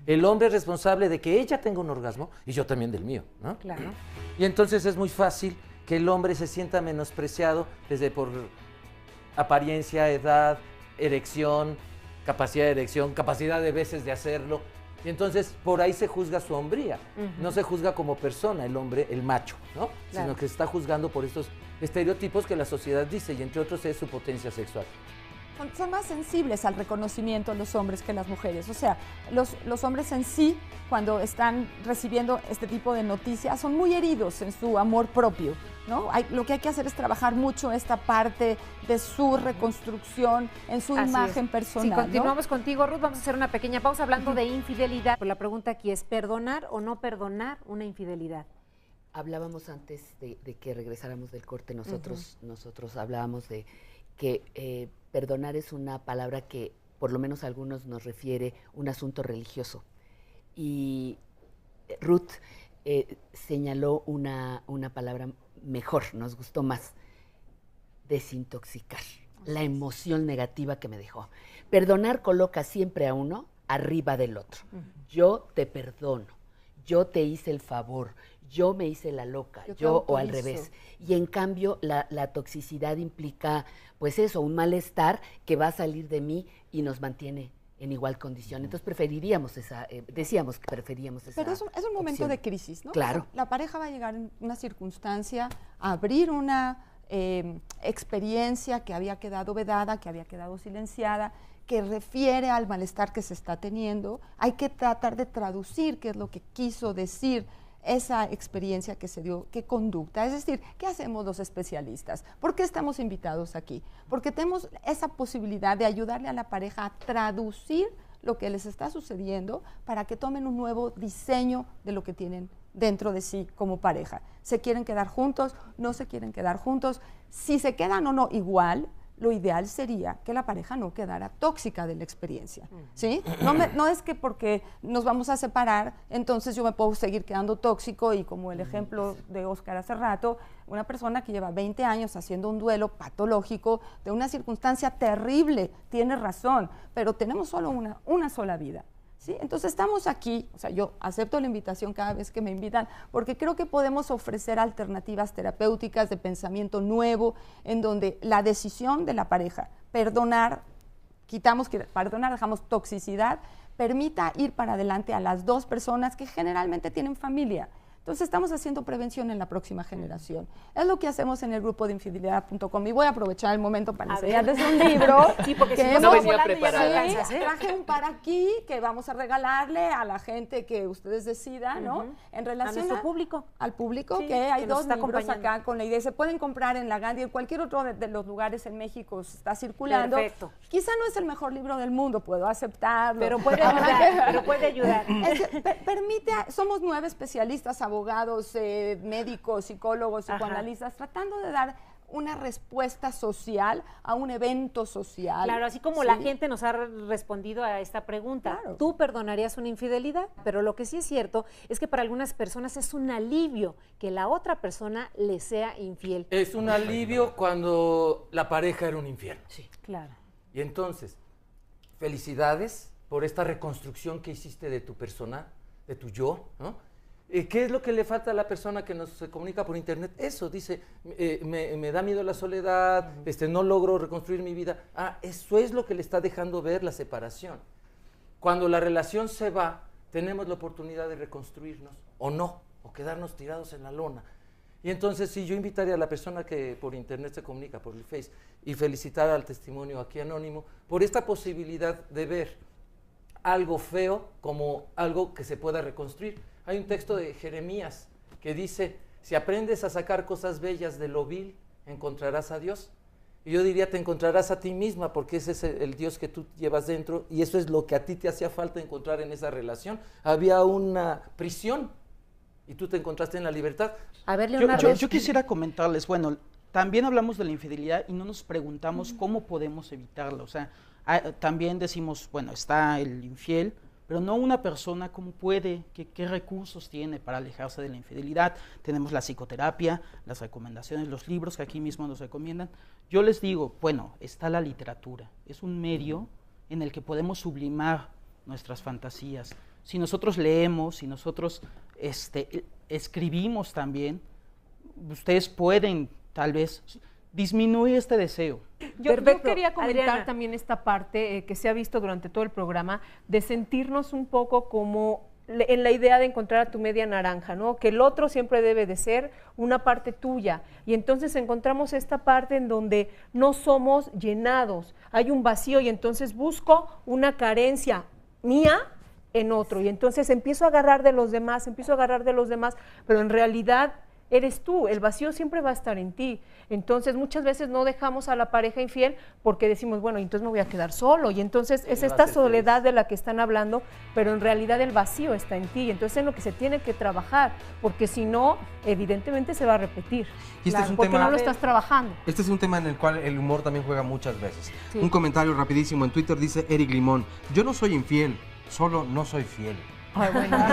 El hombre es responsable de que ella tenga un orgasmo y yo también del mío, ¿no? Claro. Y entonces es muy fácil que el hombre se sienta menospreciado desde por apariencia, edad, erección, capacidad de erección, capacidad de veces de hacerlo. Y entonces por ahí se juzga su hombría. No se juzga como persona el hombre, el macho, ¿no? Claro. Sino que se está juzgando por estos estereotipos que la sociedad dice, y entre otros es su potencia sexual. Son más sensibles al reconocimiento los hombres que las mujeres. O sea, los hombres en sí, cuando están recibiendo este tipo de noticias, son muy heridos en su amor propio, ¿no? Lo que hay que hacer es trabajar mucho esta parte de su reconstrucción, en su imagen personal. Si continuamos contigo, Ruth, vamos a hacer una pequeña pausa hablando de infidelidad. La pregunta aquí es, ¿perdonar o no perdonar una infidelidad? hablábamos antes de que regresáramos del corte, nosotros hablábamos de que perdonar es una palabra que por lo menos a algunos nos refiere un asunto religioso. Y Ruth señaló una palabra mejor, nos gustó más: desintoxicar la emoción negativa que me dejó. Perdonar coloca siempre a uno arriba del otro. Yo te perdono, yo te hice el favor, yo me hice la loca, yo o al revés. Y en cambio la toxicidad implica, pues eso, un malestar que va a salir de mí y nos mantiene en igual condición. Entonces preferiríamos decíamos que preferíamos esa Pero es un momento opción de crisis, ¿no? Claro. O sea, la pareja va a llegar en una circunstancia a abrir una experiencia que había quedado vedada, que había quedado silenciada, que refiere al malestar que se está teniendo. Hay que tratar de traducir qué es lo que quiso decir esa experiencia que se dio, qué conducta. Es decir, ¿qué hacemos los especialistas? ¿Por qué estamos invitados aquí? Porque tenemos esa posibilidad de ayudarle a la pareja a traducir lo que les está sucediendo para que tomen un nuevo diseño de lo que tienen dentro de sí como pareja. ¿Se quieren quedar juntos? ¿No se quieren quedar juntos? Si se quedan o no igual, lo ideal sería que la pareja no quedara tóxica de la experiencia, ¿sí? No es que porque nos vamos a separar, entonces yo me puedo seguir quedando tóxico, y como el ejemplo de Oscar hace rato, una persona que lleva 20 años haciendo un duelo patológico de una circunstancia terrible, tiene razón, pero tenemos solo una sola vida. ¿Sí? Entonces estamos aquí, o sea, yo acepto la invitación cada vez que me invitan, porque creo que podemos ofrecer alternativas terapéuticas de pensamiento nuevo, en donde la decisión de la pareja, perdonar, dejamos toxicidad, permita ir para adelante a las dos personas que generalmente tienen familia. Entonces estamos haciendo prevención en la próxima generación. Es lo que hacemos en el grupo de infidelidad.com, y voy a aprovechar el momento para enseñarles un libro. Sí, porque que si no venía preparada. Traje un par aquí que vamos a regalarle a la gente que ustedes decidan, ¿no? En relación a nuestro público. Al público, Sí, que hay que nos dos está libros acompañando. acá con la idea. Se pueden comprar en la Gandhi, en cualquier otro de los lugares en México se está circulando. Perfecto. Quizá no es el mejor libro del mundo, puedo aceptarlo. Pero puede ayudar, pero puede ayudar. Es que permite, somos 9 especialistas, abogados, médicos, psicólogos, psicoanalistas, tratando de dar una respuesta social a un evento social. Claro, así como la gente nos ha respondido a esta pregunta. Claro. Tú perdonarías una infidelidad, pero lo que sí es cierto es que para algunas personas es un alivio que la otra persona le sea infiel. Es un alivio cuando la pareja era un infierno. Sí, claro. Y entonces, felicidades por esta reconstrucción que hiciste de tu persona, de tu yo, ¿no? ¿Qué es lo que le falta a la persona que nos comunica por internet? Eso, dice, me da miedo la soledad, no logro reconstruir mi vida. Eso es lo que le está dejando ver la separación. Cuando la relación se va, tenemos la oportunidad de reconstruirnos, o no, o quedarnos tirados en la lona. Y entonces, sí, yo invitaría a la persona que por internet se comunica, por el Face, y felicitar al testimonio aquí anónimo por esta posibilidad de ver algo feo como algo que se pueda reconstruir. Hay un texto de Jeremías que dice, si aprendes a sacar cosas bellas de lo vil, encontrarás a Dios. Y yo diría, te encontrarás a ti misma, porque ese es el Dios que tú llevas dentro, y eso es lo que a ti te hacía falta encontrar en esa relación. Había una prisión, y tú te encontraste en la libertad. A ver, Leonardo. Yo quisiera comentarles, bueno, también hablamos de la infidelidad y no nos preguntamos cómo podemos evitarla. O sea, también decimos, bueno, está el infiel, pero no una persona cómo puede, qué recursos tiene para alejarse de la infidelidad. Tenemos la psicoterapia, las recomendaciones, los libros que aquí mismo nos recomiendan. Yo les digo, bueno, está la literatura, es un medio en el que podemos sublimar nuestras fantasías. Si nosotros leemos, si nosotros escribimos también, ustedes pueden tal vez disminuir este deseo. Yo quería comentar también esta parte que se ha visto durante todo el programa, de sentirnos un poco como en la idea de encontrar a tu media naranja, ¿no? Que el otro siempre debe de ser una parte tuya. Y entonces encontramos esta parte en donde no somos llenados, hay un vacío, y entonces busco una carencia mía en otro. Y entonces empiezo a agarrar de los demás, pero en realidad eres tú, el vacío siempre va a estar en ti. Entonces muchas veces no dejamos a la pareja infiel porque decimos, bueno, entonces me voy a quedar solo, y entonces es esta soledad de la que están hablando, pero en realidad el vacío está en ti, y entonces es en lo que se tiene que trabajar, porque si no, evidentemente se va a repetir, Y este es un porque tema, no lo estás trabajando. Este es un tema en el cual el humor también juega muchas veces. Sí. Un comentario rapidísimo en Twitter dice Eric Limón, yo no soy infiel, solo no soy fiel. Ay, bueno,